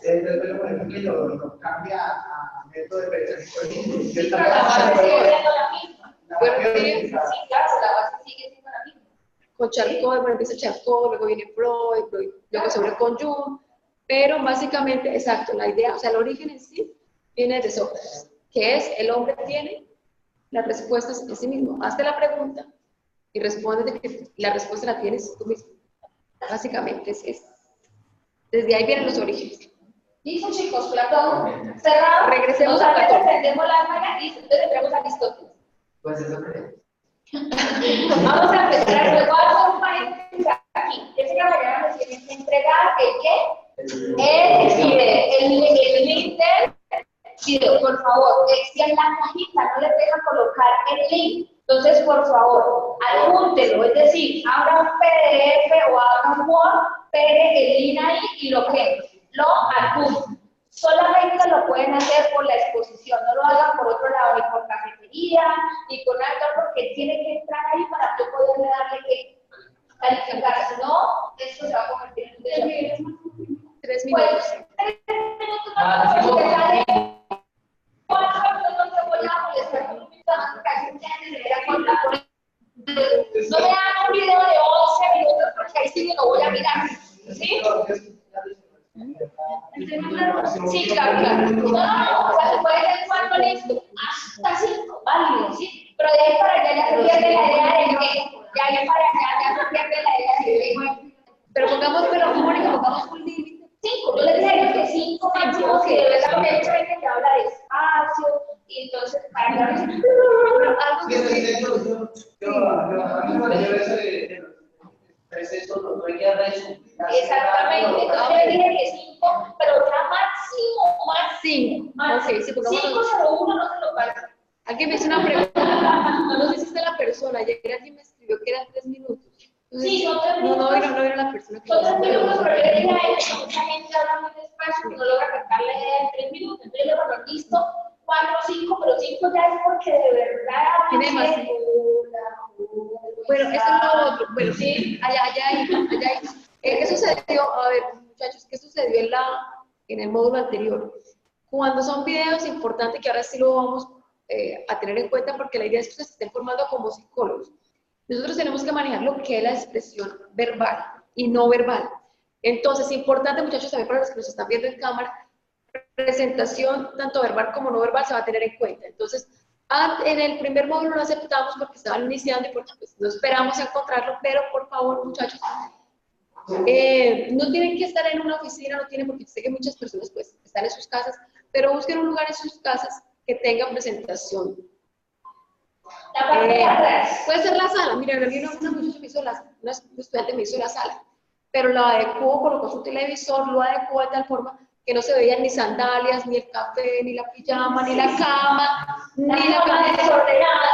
pero por ejemplo, lo cambia a método de pensamiento. Sí, pero la base sigue siendo la misma. Bueno, Sí, claro, la base sigue siendo la misma. con Charcot, bueno, empieza Charcot, luego viene Freud, luego sobre con Jung, pero básicamente, exacto, la idea, o sea, el origen en sí viene de Sócrates, que es el hombre tiene las respuestas en sí mismo. Hazte la pregunta y responde de que la respuesta la tienes tú mismo. Básicamente es desde ahí vienen los orígenes. Listo, chicos, Platón cerrado. Regresemos a Platón. Entendemos la mañana y entonces entramos a Aristóteles. Pues eso creo. Vamos a empezar, luego hago un paréntesis aquí. Ese que mañana nos tienen que entregar el qué, el link del video, por favor, si en la cajita no les deja colocar el link, entonces por favor, adjúntelo, es decir, abra un PDF o abra un Word, pegue el link ahí y lo adjunte. Solamente lo pueden hacer por la exposición, no lo hagan por otro lado, ni por cafetería, ni con algo, porque tiene que entrar ahí para que poderle darle que calificar, si no, esto se va a convertir en un desafío. 3 minutos. Pues, 3 minutos más, porque sale. No te voy a molestar con un minuto más, porque así ustedes se verán con la. No me hagan un video de 11 minutos, porque ahí sí lo voy a mirar. ¿Sí? Sí, claro, claro. No, o sea, se puede hacer 4 listo, hasta 5, válido, ¿sí? Pero de ahí para allá ya se pierde la idea de que, de ahí para allá ya se pierde la idea de que, Pero Mónica, pongamos un límite. 5, yo les dije que 5 máximo, que de verdad me hecho gente que habla despacio, y entonces para que hable algo exactamente, entonces yo les dije que 5, pero ya máximo. Ok, si pongamos 501 no se lo pasa. Alguien me hizo una pregunta, no sé si está la persona, ayer alguien me escribió que eran 3 minutos. Entonces, Sí, son 3 minutos. No era la persona que Son 3 me minutos, pero yo le dije a él que mucha gente habla muy despacio y no logra captar la idea en 3 minutos. Entonces yo le digo, bueno, listo, 4 o 5, pero 5 ya es porque de verdad tiene más. Bueno, eso es lo otro. Bueno, sí, allá hay. ¿Qué sucedió? A ver, muchachos, ¿qué sucedió en el módulo anterior? Cuando son videos, importante que ahora sí lo vamos a tener en cuenta, porque la idea es que ustedes se estén formando como psicólogos. Nosotros tenemos que manejar lo que es la expresión verbal y no verbal. Entonces, importante, muchachos, también para los que nos están viendo en cámara, presentación tanto verbal como no verbal se va a tener en cuenta. Entonces, en el primer módulo lo aceptamos porque estaban iniciando y porque pues, no esperamos encontrarlo, pero por favor, muchachos, no tienen que estar en una oficina, no tienen, porque sé que muchas personas pues están en sus casas, pero busquen un lugar en sus casas que tenga presentación. Puede ser la sala. Mira, una estudiante me hizo la sala, pero lo adecuó, colocó su televisor, lo adecuó de tal forma que no se veían ni sandalias, ni el café, ni la pijama, ni la cama, ni la cama desordenada.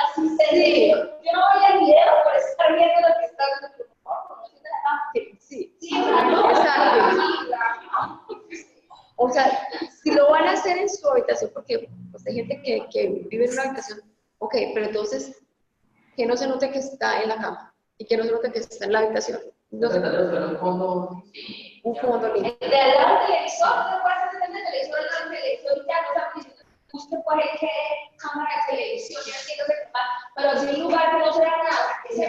Sí. Yo no voy al video por estar viendo lo que está viendo. Sí, exacto. O sea, si lo van a hacer en su habitación, porque pues, hay gente que vive en una habitación, ok, pero entonces, que no se note que está en la cama y que no se note que está en la habitación. No se note. Un fondo limpio. De al lado del televisor, no puede hacer el televisor, el televisor ya no sabe si usted puede que cámara de televisión, yo entiendo que va, pero si un lugar que no se vea nada, que se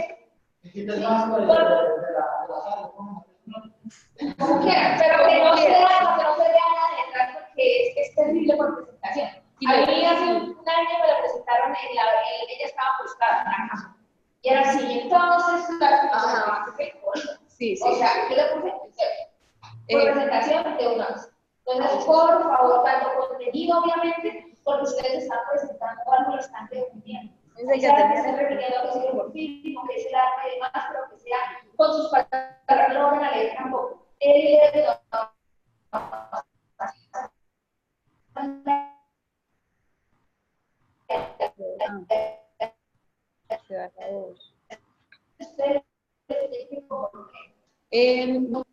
como quiera, pero que no se vea nada detrás porque es terrible por presentación. Y a mí hace un año me la presentaron, ella estaba acostada en la cama. Y era así, entonces, sí. O sea, yo le puse por presentación de una vez. Entonces, por favor, tanto contenido, obviamente, porque ustedes están presentando algo, lo están defendiendo. O sea, que estén repitiendo que sea por fin, que sea el arte y demás, pero que sea con sus palabras, no van a leer tampoco.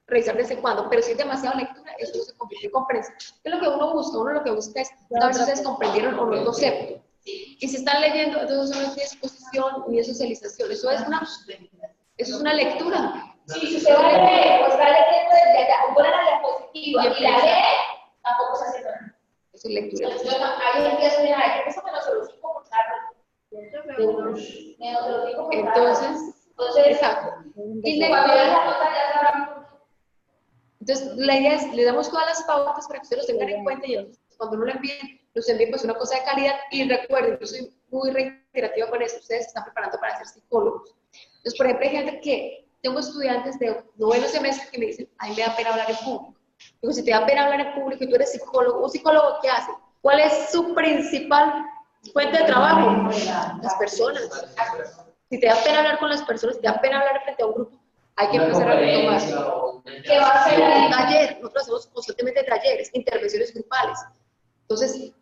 Revisar desde cuándo, pero si es demasiada lectura, eso se convierte en comprensión. ¿Qué es lo que uno busca? Uno lo que busca es a ver si ustedes comprendieron o no el concepto. Y si están leyendo, entonces eso no es ni exposición ni socialización, eso es una lectura. Sí, si usted va a leer, pues va leyendo desde allá, pone la diapositiva y la lee, tampoco se hace nada. Eso es lectura. Ahí empiezo, mira, eso me lo soluciono por tarde. Entonces, exacto. Y entonces, la idea es, le damos todas las pautas para que ustedes los tengan en cuenta y entonces, cuando no lo envíen, nos envíen pues una cosa de calidad. Y recuerden, yo soy muy reiterativa con eso, ustedes se están preparando para ser psicólogos. Entonces, por ejemplo, hay gente que, tengo estudiantes de 9º semestre que me dicen, a mí me da pena hablar en público. Digo, si te da pena hablar en público y tú eres psicólogo, ¿un psicólogo qué hace? ¿Cuál es su principal fuente de trabajo? Las personas. Si te da pena hablar con las personas, si te da pena hablar frente a un grupo, hay que Una empezar a retomar. conferencia o una ¿Qué va a hacer interacción. ahí? Taller, nosotros hacemos constantemente talleres, intervenciones grupales. Entonces,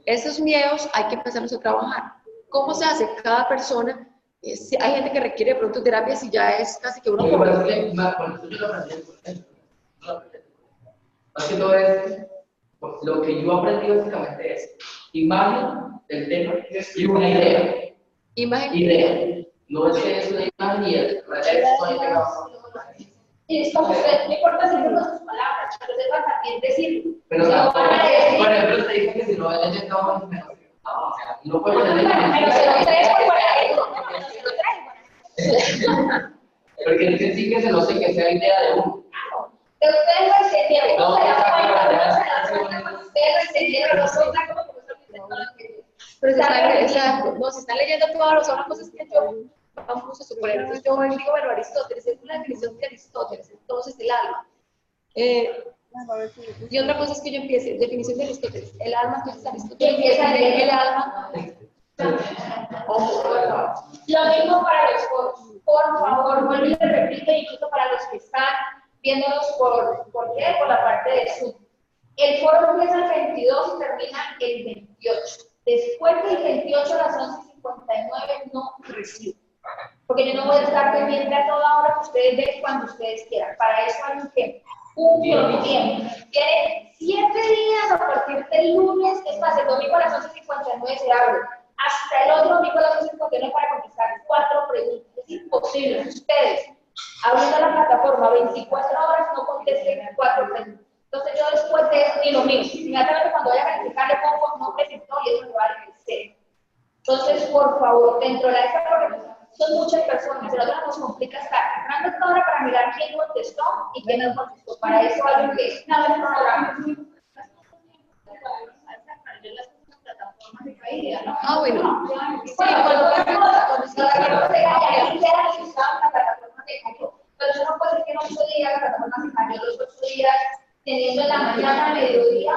esos miedos hay que empezarlos a trabajar. ¿Cómo se hace? Cada persona, si hay gente que requiere de pronto terapia si ya es casi que uno Lo que por pasa es que, bueno, yo lo aprendí en el colegio. Más que todo es, pues, lo que yo aprendí básicamente es imagen del tema y una idea. imagen. Idea. No es que es una imagen y el resto hay que Y es como usted, no importa si con sus palabras, pero sepa también decir. pero Si no tampoco, van a decir, por ejemplo, te dije que si no he llegado a menos. No, o sea, no puedo bueno, pero se lo traes por fuera, se lo traes. porque es que sí que se lo sé que sea idea de uno. Que ustedes lo entendieron, No, uno se da exacto, cuenta, ya, uno se ya, da cuenta cuando ustedes lo entendieron, los otros como que no se lo entendieron. Pero se están, exacto, no, se están leyendo todas las otras cosas que yo, vamos a suponer, entonces yo digo, bueno, Aristóteles, es una definición de Aristóteles, entonces el alma. Y otra cosa es que yo empiece, definición de Aristóteles, el alma, entonces Aristóteles, el alma. Lo mismo para los foros. Por favor, vuelvo y les repito, incluso para los que están viéndonos por la parte de Zoom. El foro empieza el 22 y termina el 28. Después del 28 a las 11:59 no recibo. Porque yo no voy a estar pendiente a toda hora que ustedes ven cuando ustedes quieran. Para eso hay un tiempo. Un tiempo. Tienen 7 días a partir del lunes, es más, el domingo a las 11:59 se abre. Hasta el otro domingo a las 11:59 para contestar 4 preguntas. Es imposible. Ustedes, abriendo la plataforma 24 horas, no contesten 4 preguntas. Entonces yo después de eso ni lo mismo. Inmediatamente cuando vaya a calificar le pongo no presentó y eso me vale el 0. Entonces, por favor, dentro de esta programación son muchas personas, pero ahora nos complica estar entrando esta hora para mirar quién contestó y quién no contestó. Para eso hay un que una vez programa. Ah, bueno. Sí, cuando se ahí queda registrado la plataforma de cayó. Pero eso no puede ser que en 8 días la plataforma se cayó, los 8 días teniendo en la mañana, mediodía,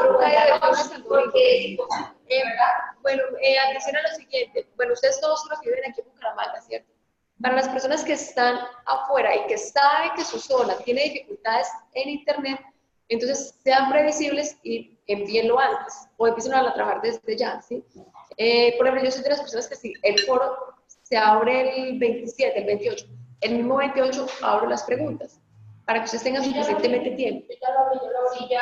porque es imposible, ¿verdad? Bueno, atención a lo siguiente. Bueno, ustedes todos los que viven aquí en Bucaramanga, ¿cierto? Para las personas que están afuera y que saben que su zona tiene dificultades en Internet, entonces sean previsibles y envíenlo antes o empiecen a trabajar desde ya, ¿sí? Por ejemplo, yo soy de las personas que sí, el foro se abre el 27, el 28. El mismo 28 abro las preguntas para que ustedes tengan suficientemente tiempo. Yo ya lo abrí, ya.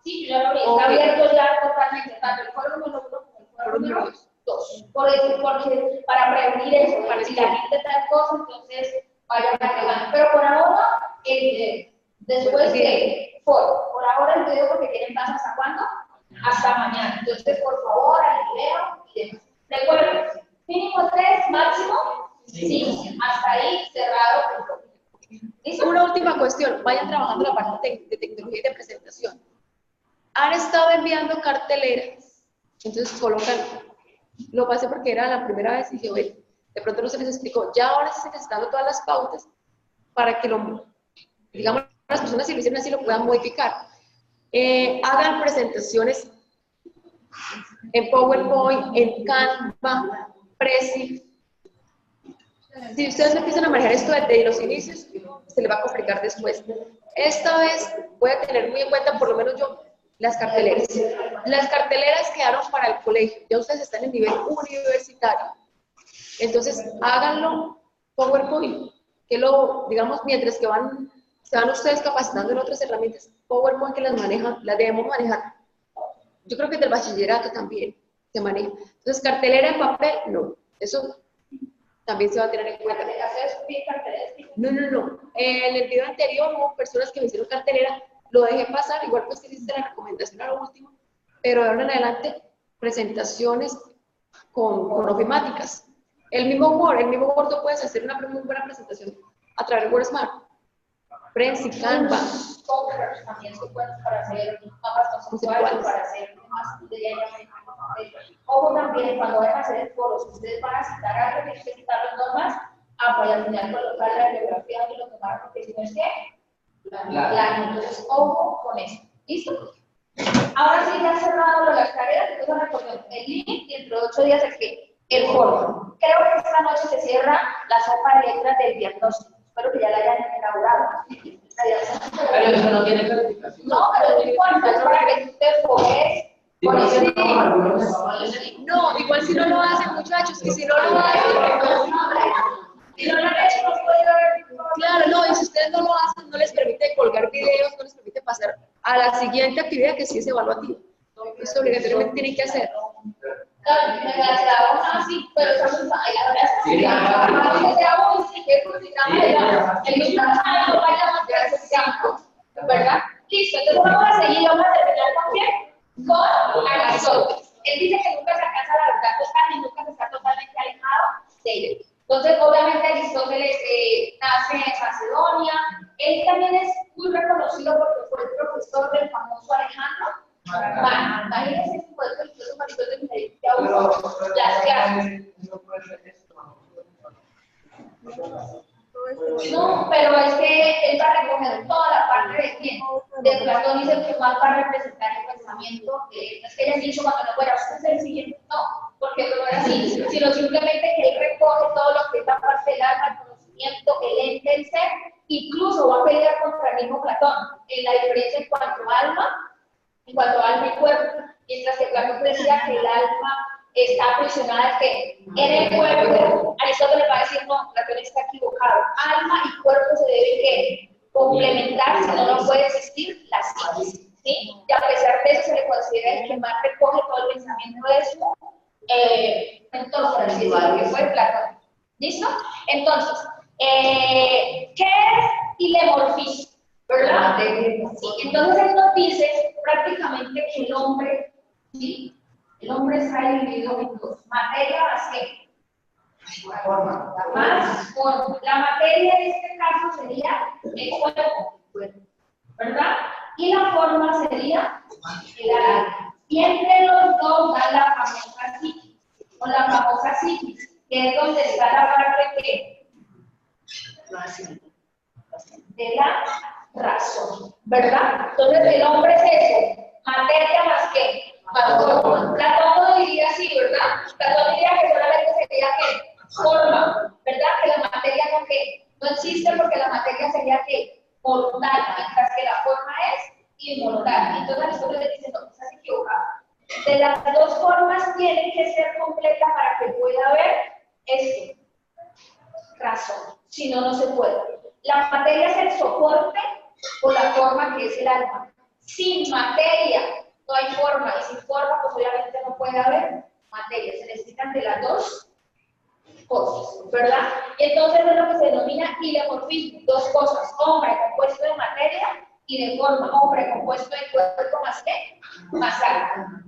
Sí, yo ya lo abrí. Está abierto ya totalmente, tanto el foro número 1 como el foro número 2. Por eso, porque para prevenir eso, para si la gente tal cosa, entonces vayan agregando. Pero por ahora, el video. Después de foro. Por ahora el video porque tienen más hasta cuándo? Hasta mañana. Entonces, por favor, al video y demás. Recuerden, mínimo 3, máximo 5. Hasta ahí cerrado. ¿Listo? Una última cuestión, vayan trabajando la parte de tecnología y de presentación. Han estado enviando carteleras, entonces colocan, lo pasé porque era la primera vez y dije, oye, de pronto no se les explicó, ya ahora se están dando todas las pautas para que digamos, las personas si lo hicieron así lo puedan modificar. Hagan presentaciones en PowerPoint, en Canva, Prezi. Si ustedes no empiezan a manejar esto desde los inicios, se les va a complicar después. Esta vez voy a tener muy en cuenta, por lo menos yo, las carteleras. Las carteleras quedaron para el colegio. Ya ustedes están en nivel universitario. Entonces, háganlo PowerPoint. Que digamos, mientras que se van ustedes capacitando en otras herramientas, PowerPoint que las manejan, las debemos manejar. Yo creo que del bachillerato también se maneja. Entonces, cartelera en papel, no. Eso también se va a tener en cuenta. No. En el video anterior hubo personas que me hicieron cartelera, lo dejé pasar, igual pues hiciste la recomendación a lo último, pero de ahora en adelante, presentaciones con ofimáticas. El mismo Word tú puedes hacer una muy buena presentación a través de WordSmart. Prezi, Canva. Softwares también se pueden para hacer mapas conceptuales, para hacer más ojo también, cuando vayan a hacer el foro, si ustedes van a citar algo, tienen que citar las normas, pues al final colocar la bibliografía y lo tomar, porque si no es que, entonces, ojo con eso. ¿Listo? Ahora sí, ya cerrado las tareas, entonces recordemos el link y dentro de 8 días el foro. Creo que esta noche se cierra la sopa de letras del diagnóstico. espero que ya la hayan elaborado. Pero eso no tiene calificación. No, pero no importa, es para que tú te enfoques. Igual si Porque no, algunos No, igual si no lo hacen, muchachos, y si no lo hacen, si no lo han hecho, no puedo ver. claro, no, y si ustedes no lo hacen, no les permite colgar videos, no les permite pasar a la siguiente actividad que sí es evaluativa. Eso obligatoriamente tienen que hacer. Claro, me quedaba así, pero estamos ahí, la verdad es que ¿verdad? Listo, entonces vamos a seguir, vamos a terminar también con Aristóteles. Él dice que nunca se alcanza la verdad total y nunca se está totalmente alejado de ella. Entonces, obviamente, Aristóteles nace en Macedonia. Él también es muy reconocido porque fue el profesor del famoso Alejandro Magno. Imagínense si fue el religioso Aristóteles le dicta a uno las clases. No, pero es que él va a recoger toda la parte de quién. De Platón es el que más va a representar el pensamiento. No es que hayan dicho cuando no fuera usted es el siguiente, no, porque no era así, sino simplemente que él recoge todo lo que es la parte del alma, el conocimiento, el ente, el ser, incluso va a pelear contra el mismo Platón, en la diferencia en cuanto a alma y cuerpo, mientras que Platón decía que el alma está aprisionada en el cuerpo. Aristóteles va a decir, no, Platón está equivocado. Alma y cuerpo se deben complementar, si no, no puede existir la psiquis. ¿Sí? Y a pesar de eso se le considera el que más recoge todo el pensamiento de su entonces, por así decirlo, que fue Platón. ¿Listo? Entonces, ¿qué es ilemorfismo? ¿Verdad? Sí. Entonces él nos dice prácticamente que el hombre, ¿sí? El hombre está dividido en dos, materia más qué. Más forma. La materia en este caso sería el cuerpo, ¿verdad? Y la forma sería el alma. Y entre los dos da la famosa psiquis, o la famosa psiquis, que es donde está la parte que de la razón, ¿verdad? Entonces el hombre es eso, materia más qué, más forma. Platón no diría así, ¿verdad? Platón diría que solamente sería qué, forma, ¿verdad? Que la materia no existe porque la materia sería qué, mortal, mientras que la forma es inmortal. Entonces Aristóteles dice, no, estás equivocado. De las dos formas tienen que ser completas para que pueda haber esto, razón, si no, no se puede. La materia es el soporte o la forma que es el alma. Sin materia no hay forma, y sin forma pues obviamente no puede haber materia. Se necesitan de las dos cosas, ¿verdad? Y entonces es lo que se denomina ilemorfismo, dos cosas, hombre compuesto de materia y de forma, hombre compuesto de cuerpo más qué, más alma.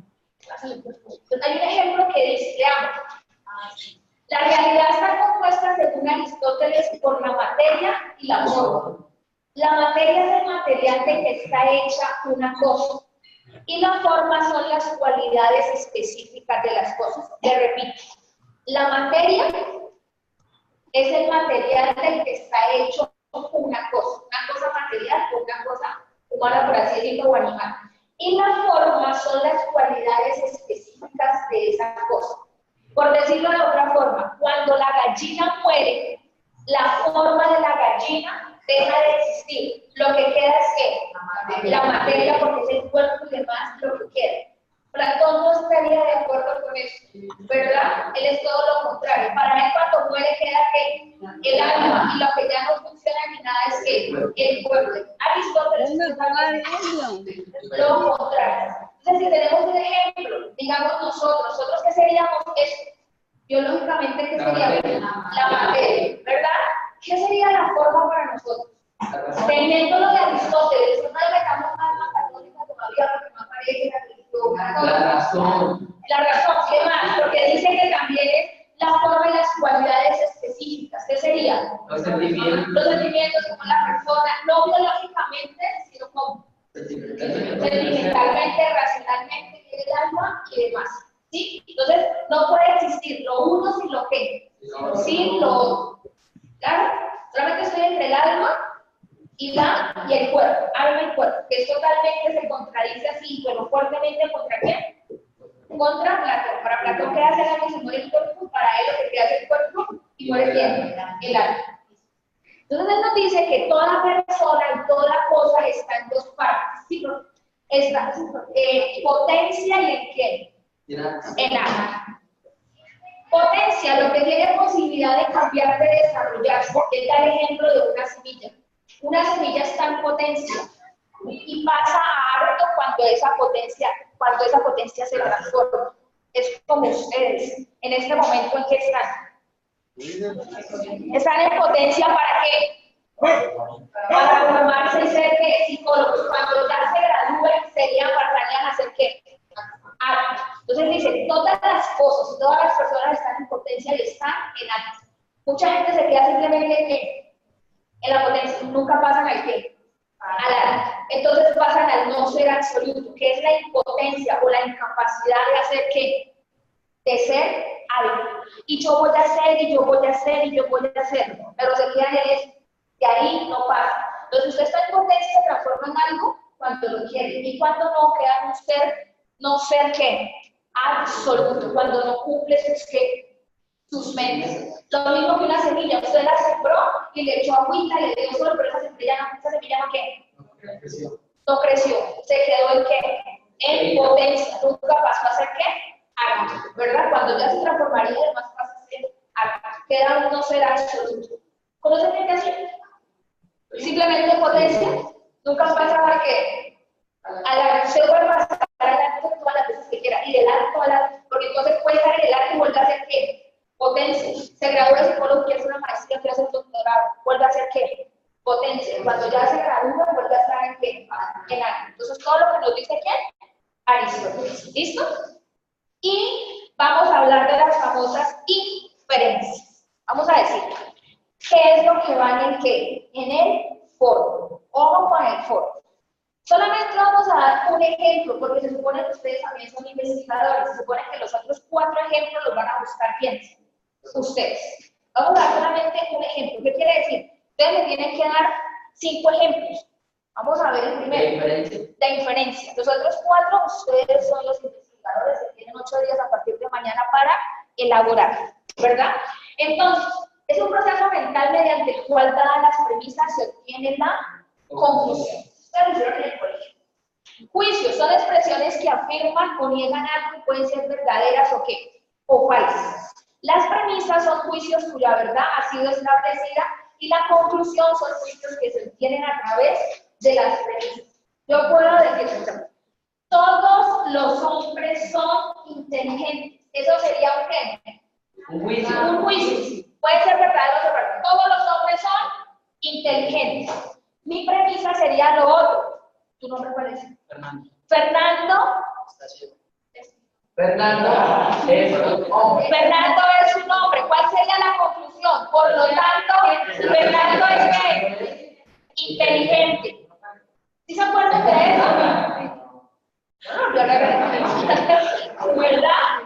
Entonces, hay un ejemplo que dice, veamos, la realidad está compuesta según Aristóteles por la materia y la forma. La materia es el material de que está hecha una cosa y la forma son las cualidades específicas de las cosas. Le repito, la materia es el material del que está hecho una cosa material o una cosa humana, por así decirlo, o animal. Y la forma son las cualidades específicas de esa cosa. Por decirlo de otra forma, cuando la gallina muere, la forma de la gallina deja de existir. Lo que queda es que la materia, porque es el cuerpo y demás, lo que queda. Platón no estaría de acuerdo con eso, ¿verdad? Él es todo lo contrario. Para él cuando muere queda que el alma, y lo que ya no funciona ni nada es que el cuerpo. Aristóteles es lo contrario. Entonces, si tenemos un ejemplo, digamos nosotros ¿qué seríamos esto? Biológicamente, ¿qué sería? La materia, ¿verdad? ¿Qué sería la forma para nosotros? Teniendo lo de Aristóteles, no le metamos alma católica todavía porque no aparece la religión. La razón. La razón, ¿qué más? Porque dice que también es la forma y las cualidades específicas. ¿Qué serían? Los sentimientos. Los sentimientos como la persona, no biológicamente, sino como sentimentalmente, racionalmente, el alma y demás. ¿Sí? Entonces, no puede existir lo uno sin lo que, sin lo otro. ¿Claro? Solamente estoy entre el alma y el cuerpo, alma y cuerpo, que es totalmente, se contradice así, pero fuertemente ¿contra quién? Contra Platón. Para Platón, ¿qué hace el alma y se muere el cuerpo? Para él lo que queda es el cuerpo y muere quién? El alma. Entonces él nos dice que toda persona y toda cosa está en dos partes, ¿sí? Está potencia y en qué? En acto. Potencia, lo que tiene posibilidad de cambiar, de desarrollarse. Él da el ejemplo de una semilla. Una semilla está en potencia y pasa a harto cuando esa potencia se transforma. Es como ustedes, en este momento en que están. Están en potencia para qué? Para formarse y ser ¿qué? Psicólogos. Cuando ya se gradúen, pasarían a ser ¿qué? Acto. Entonces dice, todas las cosas, todas las personas están en potencia y están en acto. Mucha gente se queda simplemente en la potencia, nunca pasan al qué? Al acto. Entonces pasan al no ser absoluto, que es la impotencia o la incapacidad de hacer ¿qué? De ser algo. Y yo voy a hacer, y yo voy a hacer, y yo voy a hacer. Pero se quedan en eso. De ahí no pasa. Entonces usted está en potencia, se transforma en algo cuando lo quiere. Y cuando no, queda un ser, no ser ¿qué? Absoluto. Cuando no cumple sus ¿qué? Sus metas. Lo mismo que una semilla. Usted la sembró y le echó agüita, le dio sol, pero esa semilla no ¿qué? No creció. Se quedó en ¿qué? En potencia. Nunca pasó a ser ¿qué? Acto, ¿verdad? Cuando ya se transformaría, además pasa a ser acto. Queda un no ser absoluto. ¿Conocen gente así? Simplemente potencia. Nunca pasa a que se vuelva a estar al acto todas las veces que quiera. Y del acto al acto, porque entonces puede estar en el acto y vuelve a ser ¿qué? Potencia. Se gradúa de psicólogo, quiere hacer una maestría, quiere hacer un doctorado, vuelve a ser ¿qué? Potencia. Cuando ya se gradúa, vuelve a estar en ¿qué? En acto. Entonces todo lo que nos dice ¿quién? Aristóteles. ¿Listo? Y vamos a hablar de las famosas inferencias. Vamos a decir, ¿qué es lo que va en el qué? En el foro. Ojo con el foro. Solamente vamos a dar un ejemplo, porque se supone que ustedes también son investigadores. Se supone que los otros 4 ejemplos los van a buscar quién. Ustedes. Vamos a dar solamente un ejemplo. ¿Qué quiere decir? Ustedes me tienen que dar 5 ejemplos. Vamos a ver el primero. De inferencia. Los otros 4, ustedes son los investigadores que tienen 8 días a partir de mañana para elaborar, ¿verdad? Entonces, es un proceso mental mediante el cual, dadas las premisas, se obtiene la conclusión. Ustedes lo hicieron en el colegio. Juicios son expresiones que afirman o niegan algo y pueden ser verdaderas o qué, o falsas. Las premisas son juicios cuya verdad ha sido establecida y la conclusión son juicios que se obtienen a través de las premisas. Yo puedo decir, todos los hombres son inteligentes. Eso sería un qué? Un juicio. Un juicio. Puede ser verdadero o falso. Todos los hombres son inteligentes. Mi premisa sería lo otro. ¿Tu nombre cuál es? Fernando. Fernando. Fernando es un hombre. Fernando es un hombre. ¿Cuál sería la conclusión? Por lo tanto, Fernando es ¿qué? Inteligente. ¿Sí se acuerdan de eso? ¿Verdad?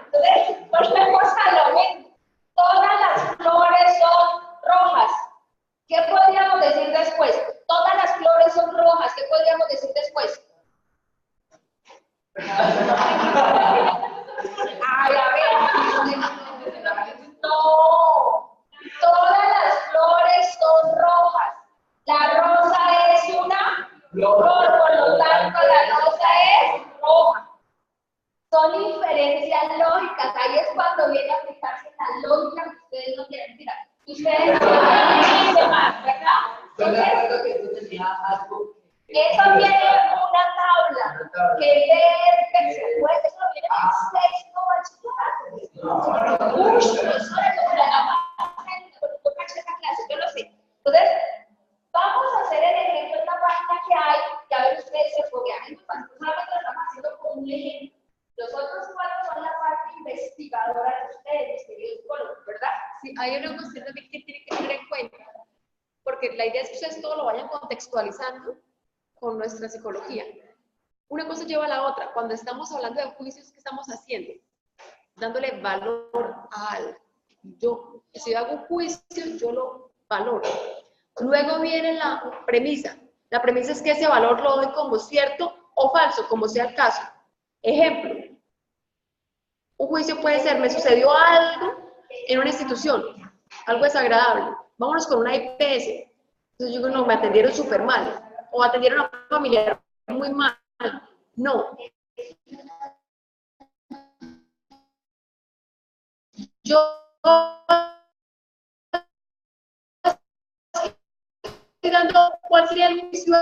Entonces, volvemos a lo mismo. Todas las flores son rojas. ¿Qué podríamos decir después? Todas las flores son rojas. ¿Qué podríamos decir después? Ay, a ver. No. Todas las flores son rojas. La rosa es una flor, por lo tanto, la rosa es roja. Son inferencias lógicas. Ahí es cuando viene a aplicarse la lógica que ustedes no quieren tirar. Ustedes no dicen más, ¿verdad? Yo me acuerdo que tú tenías algo. Eso viene en una tabla que leer, eso viene en sexto bachillerato. Uy, profesora, como la clase, yo lo sé. Entonces, vamos a hacer el ejemplo de una página que hay, ya ven ustedes se foguean, solamente lo estamos haciendo con un ejemplo. Los otros 4 son la parte investigadora de ustedes, queridos psicólogos, ¿verdad? Sí, hay una cuestión también que tiene que tener en cuenta, porque la idea es que ustedes todo lo vayan contextualizando con nuestra psicología. Una cosa lleva a la otra. Cuando estamos hablando de juicios, ¿qué estamos haciendo? Dándole valor a algo. Yo, si yo hago un juicio, yo lo valoro. Luego viene la premisa. La premisa es que ese valor lo doy como cierto o falso, como sea el caso. Ejemplo, un juicio puede ser, me sucedió algo en una institución, algo desagradable. Vámonos con una IPS. Entonces yo digo, no, me atendieron súper mal, o atendieron a un familiar muy mal. No. Yo estoy dando cuál sería el juicio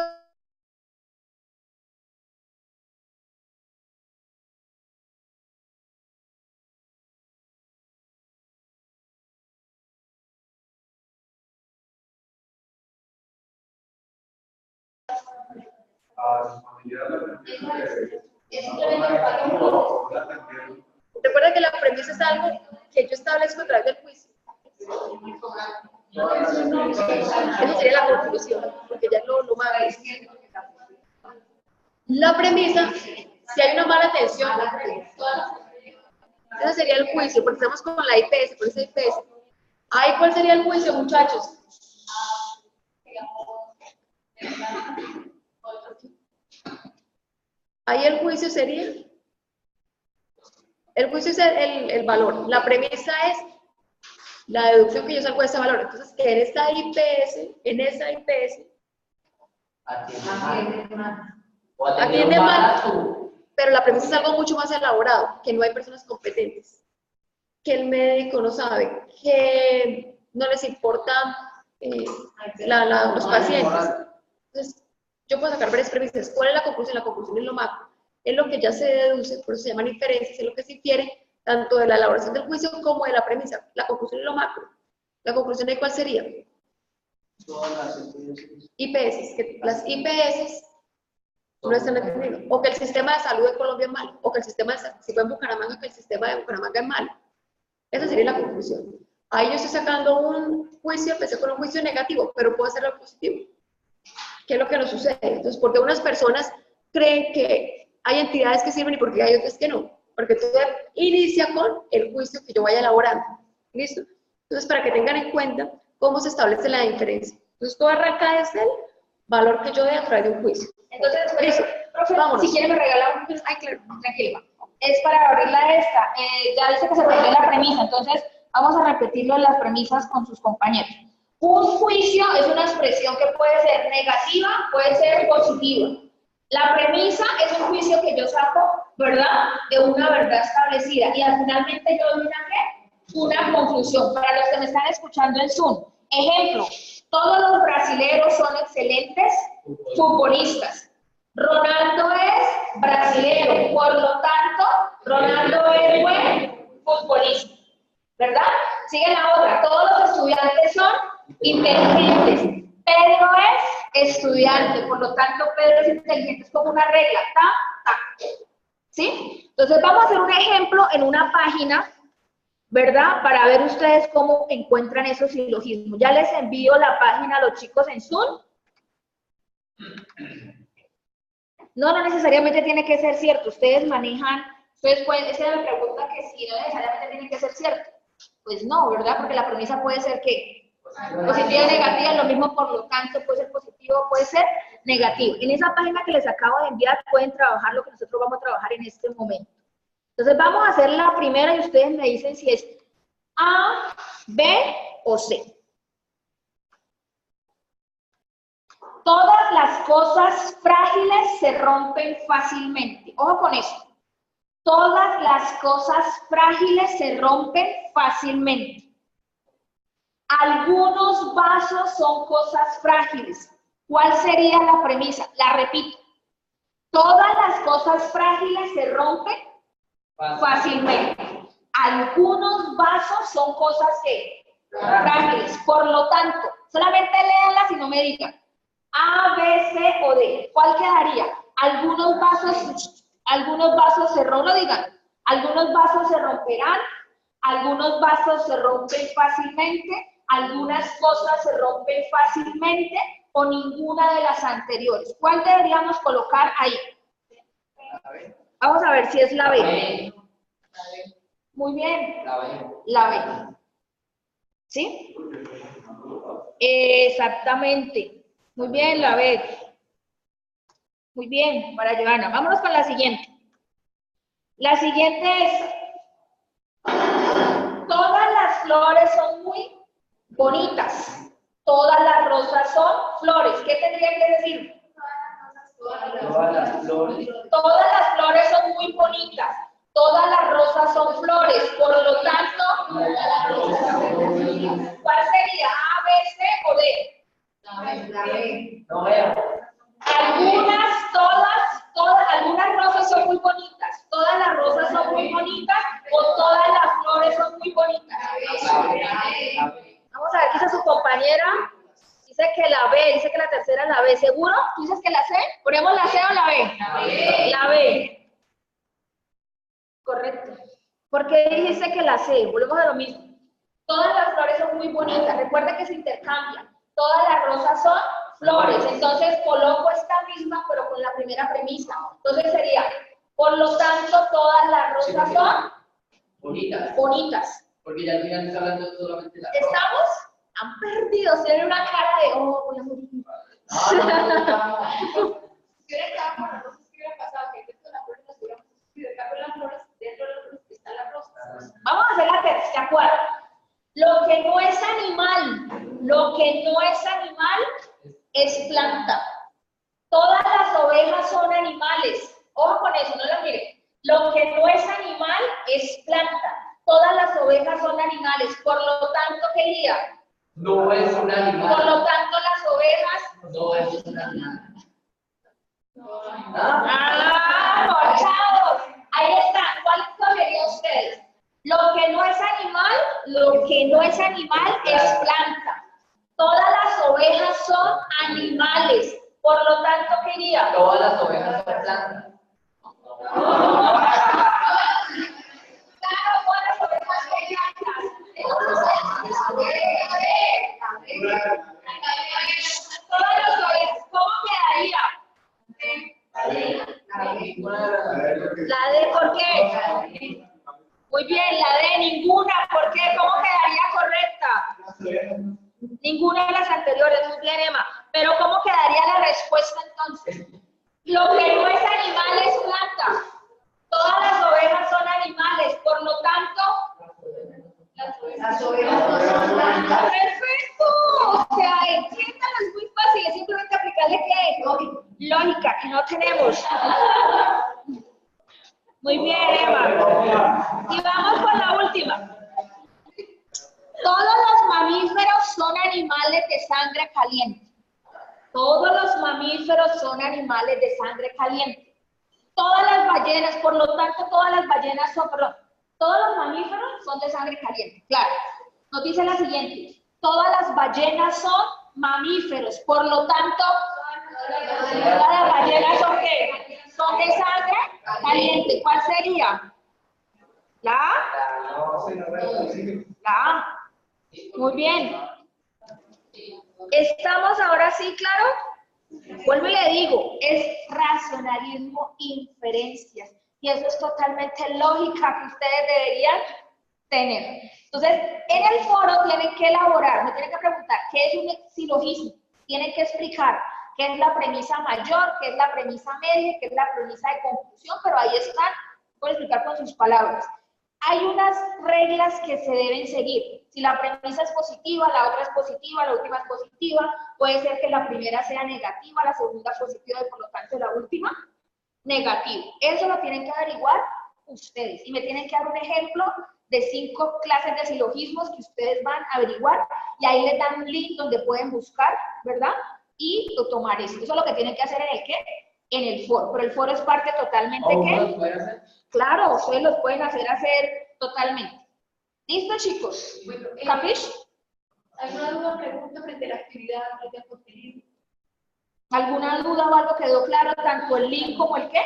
Recuerda que la premisa es algo que yo establezco a través del juicio. Esa sería la conclusión, porque ya lo más. La premisa, si hay una mala atención, ese sería el juicio, porque estamos con la IPS, por esa IPS. Ahí, ¿cuál sería el juicio, muchachos? Ahí el juicio sería, el juicio es el valor. La premisa es la deducción que yo saco de ese valor. Entonces, que en esa IPS, atiende mal, pero la premisa es algo mucho más elaborado, que no hay personas competentes, que el médico no sabe, que no les importa los pacientes. Entonces, yo puedo sacar varias premisas. ¿Cuál es la conclusión? La conclusión es lo macro. Es lo que ya se deduce, por eso se llaman inferencias, es lo que se infiere tanto de la elaboración del juicio como de la premisa. La conclusión es lo macro. ¿La conclusión de cuál sería? Todas las IPS, que las IPS no están entendiendo, o que el sistema de salud de Colombia es malo, o que el sistema de salud, si fue en Bucaramanga, que el sistema de Bucaramanga es malo. Esa sería la conclusión. Ahí yo estoy sacando un juicio, empecé con un juicio negativo, pero puedo hacerlo positivo. ¿Qué es lo que nos sucede? Entonces, porque unas personas creen que hay entidades que sirven y porque hay otras que no. Porque todo inicia con el juicio que yo vaya elaborando. ¿Listo? Entonces, para que tengan en cuenta cómo se establece la diferencia. Entonces, todo arranca desde el valor que yo dé a través de un juicio. Entonces, Listo. profe, Vámonos. si quiere me regala un... Ay, claro, tranquila. Es para abrirla esta. Ya dice que se perdió la premisa, entonces vamos a repetirlo en las premisas con sus compañeros. Un juicio es una expresión que puede ser negativa, puede ser positiva. La premisa es un juicio que yo saco, ¿verdad?, de una verdad establecida. Y al finalmente yo doy una conclusión. Para los que me están escuchando en Zoom, ejemplo, todos los brasileños son excelentes futbolistas. Ronaldo es brasileño, por lo tanto, Ronaldo es buen futbolista, ¿verdad? Sigue la otra, todos los estudiantes son inteligentes. Pedro es estudiante, por lo tanto, Pedro es inteligente, es como una regla, ¿sí? Entonces, vamos a hacer un ejemplo en una página, ¿verdad? Para ver ustedes cómo encuentran esos silogismos. Ya les envío la página a los chicos en Zoom. No necesariamente tiene que ser cierto. Ustedes manejan, ustedes pueden, esa es la pregunta que si no necesariamente tiene que ser cierto. Pues no, ¿verdad? Porque la premisa puede ser que positiva o negativa, lo mismo, por lo tanto, puede ser positivo, puede ser negativo. En esa página que les acabo de enviar pueden trabajar lo que nosotros vamos a trabajar en este momento. Entonces vamos a hacer la primera y ustedes me dicen si es A, B o C. Todas las cosas frágiles se rompen fácilmente. Ojo con eso. Todas las cosas frágiles se rompen fácilmente. Algunos vasos son cosas frágiles. ¿Cuál sería la premisa? La repito. Todas las cosas frágiles se rompen fácilmente. Algunos vasos son cosas frágiles. Por lo tanto, solamente léanlas y no me digan A, B, C o D. ¿Cuál quedaría? Algunos vasos se rompen, no digan. Algunos vasos se romperán, algunos vasos se rompen fácilmente, algunas cosas se rompen fácilmente o ninguna de las anteriores. ¿Cuál deberíamos colocar ahí? Vamos a ver si es la B. Muy bien. La B. ¿Sí? Exactamente. Muy bien, la B. Muy bien, para Joana. Vámonos con la siguiente. La siguiente es, todas las flores son muy bonitas. Todas las rosas son flores. ¿Qué tendría que decir? Todas las flores. Todas las flores son muy bonitas. Todas las rosas son flores. Por lo tanto, ¿cuál sería? ¿A, B, C o D? No veo. Algunas rosas son muy bonitas. Todas las rosas son muy bonitas o todas las flores son muy bonitas. Vamos a ver qué dice su compañera. Dice que la B, dice que la tercera es la B. ¿Seguro? ¿Tú dices que la C? ¿Ponemos la C o la B? La B. Correcto. ¿Por qué dijiste que la C? Volvemos a lo mismo. Todas las flores son muy bonitas. Recuerda que se intercambian. Todas las rosas son flores. Entonces coloco esta misma, pero con la primera premisa. Entonces sería, por lo tanto, todas las rosas son Bonitas. bonitas. Porque ya al final está hablando solamente de la rosa. ¿Estamos? Han perdido. Tienen una cara de, oh, voy a morir. Si hubiera quedado con las rosas, ¿qué hubiera pasado? Que dentro de las flores las hubiéramos escogido. En cambio, las flores, dentro de las flores están las rosas. Vamos a hacer la tercera cuarta. Lo que no es animal es planta. Todas las ovejas son animales. Ojo con eso, no lo miren. Lo que no es animal es planta. Todas las ovejas son animales. Por lo tanto, ¿qué diría? No es un animal. Por lo tanto, las ovejas. No es un animal. ¡Morchados! Ahí está. ¿Cuál escogerían ustedes? Lo que no es animal es planta. Todas las ovejas son animales. Por lo tanto, ¿qué diría? Todas las ovejas son plantas. Claro, todas las ovejas son plantas. Todas las ovejas, ¿cómo quedaría? La D, ¿por qué? Muy bien, la D, ninguna. ¿Por qué? ¿Cómo quedaría correcta? Ninguna de las anteriores. Muy bien, Emma. Pero ¿cómo quedaría la respuesta entonces? Lo que no es animal es planta. Todas las ovejas son animales. Por lo tanto, Las ovejas no son plantas. ¡perfecto! O sea, entiéndalo, es muy fácil. Es simplemente aplicarle ¿qué? Lógica, que no tenemos. Muy bien, Emma. Y vamos con la última. Todos los mamíferos son animales de sangre caliente. Todos los mamíferos son animales de sangre caliente. Todas las ballenas, por lo tanto, todas las ballenas son, perdón, todos los mamíferos son de sangre caliente. Claro. Nos dice la siguiente. Todas las ballenas son mamíferos, por lo tanto, todas las ballenas son ¿qué? Son de sangre caliente. ¿Cuál sería? ¿La A? La A. Muy bien. ¿Estamos ahora sí, claro? Vuelvo y le digo, es racionalismo, inferencias. Y eso es totalmente lógica que ustedes deberían tener. Entonces, en el foro tienen que elaborar, me tienen que preguntar qué es un silogismo. Tienen que explicar qué es la premisa mayor, qué es la premisa media, qué es la premisa de conclusión, pero ahí están, pueden explicar con sus palabras. Hay unas reglas que se deben seguir. Si la premisa es positiva, la otra es positiva, la última es positiva, puede ser que la primera sea negativa, la segunda positiva y por lo tanto la última negativa. Eso lo tienen que averiguar ustedes. Y me tienen que dar un ejemplo de 5 clases de silogismos que ustedes van a averiguar y ahí les dan un link donde pueden buscar, ¿verdad? Y tomar eso. Eso es lo que tienen que hacer en el ¿qué? En el foro. Pero el foro es parte totalmente ¿qué? Claro, ustedes los pueden hacer totalmente. ¿Listo, chicos? Bueno, ¿Capish? ¿alguna duda o pregunta frente a la actividad, frente al contenido? ¿Alguna duda o algo quedó claro? Tanto el link como el ¿qué?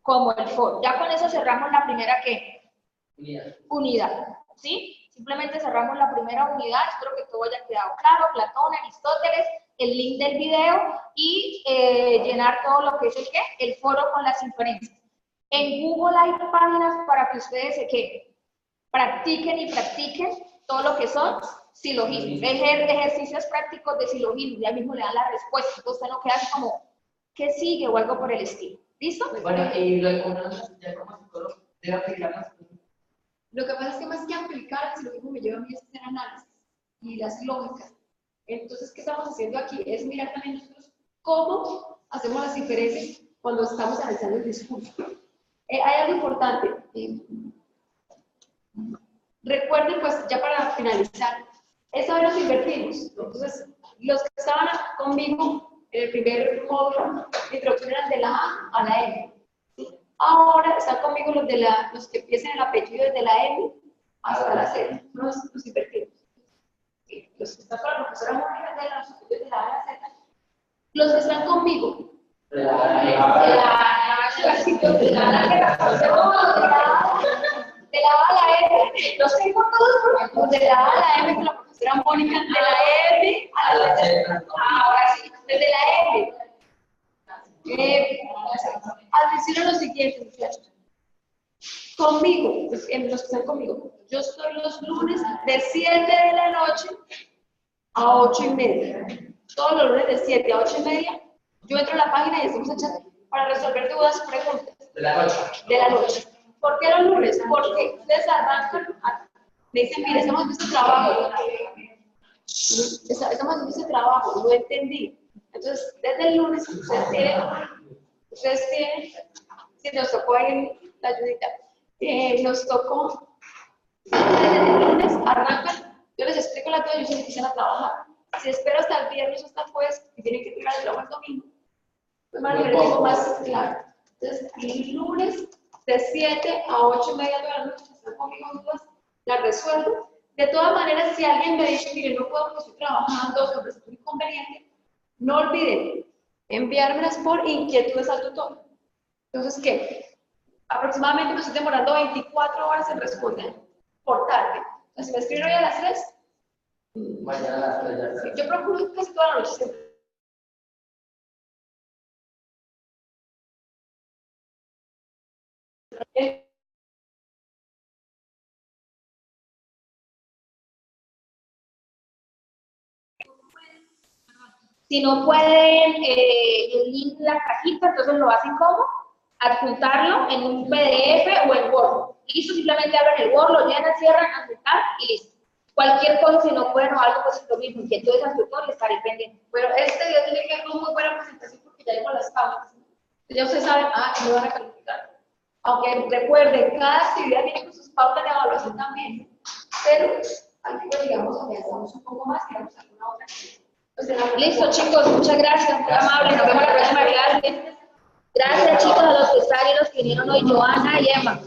Como el foro. Ya con eso cerramos la primera ¿qué? Unidad. ¿Sí? Simplemente cerramos la primera unidad. Espero que todo haya quedado claro. Platón, Aristóteles, el link del video y llenar todo lo que es el ¿qué? El foro con las inferencias. En Google hay páginas para que ustedes ¿qué? Practiquen y practiquen todo lo que son silogismos, ejercicios prácticos de silogismos, ya mismo le dan la respuesta, entonces usted no queda así como, ¿qué sigue? O algo por el estilo, ¿listo? Bueno, y luego uno ya como psicólogo debe aplicarlas. Lo que pasa es que más que aplicar, el silogismo me lleva a mí a hacer análisis y las lógicas. Entonces, ¿qué estamos haciendo aquí? Es mirar también nosotros cómo hacemos las diferencias cuando estamos analizando el discurso. Hay algo importante. Recuerden, pues, ya para finalizar, esta vez nos invertimos. Entonces, los que estaban conmigo en el primer módulo de introducción eran de la A a la M. Ahora están conmigo los que empiezan el apellido desde la M hasta la Z. Nos invertimos. Los que están con la profesora Mónica de los apellidos de la A a la Z. Los que están conmigo. De la A a la M, los tengo todos de la A a la M con la profesora Mónica, de la M a la Z. Ahora sí, desde la M. Atención a lo siguiente, muchachos. Conmigo, pues, los que están conmigo, yo estoy los lunes de 7 de la noche a 8:30. Todos los lunes de 7 a 8:30, yo entro a la página y estamos en chat para resolver dudas, preguntas. De la noche. De la noche. ¿Por qué los lunes? Porque ustedes arrancan, me dicen, mire, estamos haciendo este trabajo. Estamos haciendo este trabajo, no entendí. Entonces, desde el lunes, ustedes tienen, si nos tocó ahí la ayudita, nos tocó, desde el lunes arrancan, yo les explico la teoría y ustedes empiezan a trabajar. Si espero hasta el viernes o hasta el jueves y tienen que entregar el trabajo el domingo, pues van a tener tiempo más claro. Entonces, el lunes, de 7 a 8:30 de la noche, están conmigo dudas, las resuelvo. De todas maneras, si alguien me dice, mire, no puedo porque estoy trabajando, sobre esto es inconveniente, no olviden enviármelas por inquietudes al tutor. Entonces, ¿qué? Aproximadamente me estoy demorando 24 horas en responder por tarde. Entonces, si me escriben hoy a las 3, Mañana a las 3 ya está. yo procuro casi toda la noche siempre. Si no pueden el link de la cajita, entonces lo hacen como adjuntarlo en un PDF o en Word. Listo, simplemente abren el Word, lo llenan, cierran, adjuntar y listo. Cualquier cosa, si no pueden o algo, pues es lo mismo. Que entonces al tutor le estaré pendiente. Bueno, este día tiene que ser una muy buena presentación porque ya dimos las pautas. Ya ustedes saben, que me van a calificar. Aunque recuerden, cada actividad tiene sus pautas de evaluación también. Pero aquí, pues, digamos, avanzamos un poco más y vamos a alguna otra actividad. Listo, chicos, muchas gracias, muy amable. Nos vemos la próxima clase. Gracias, chicos, a los que están y los que vinieron hoy, Joana y Emma.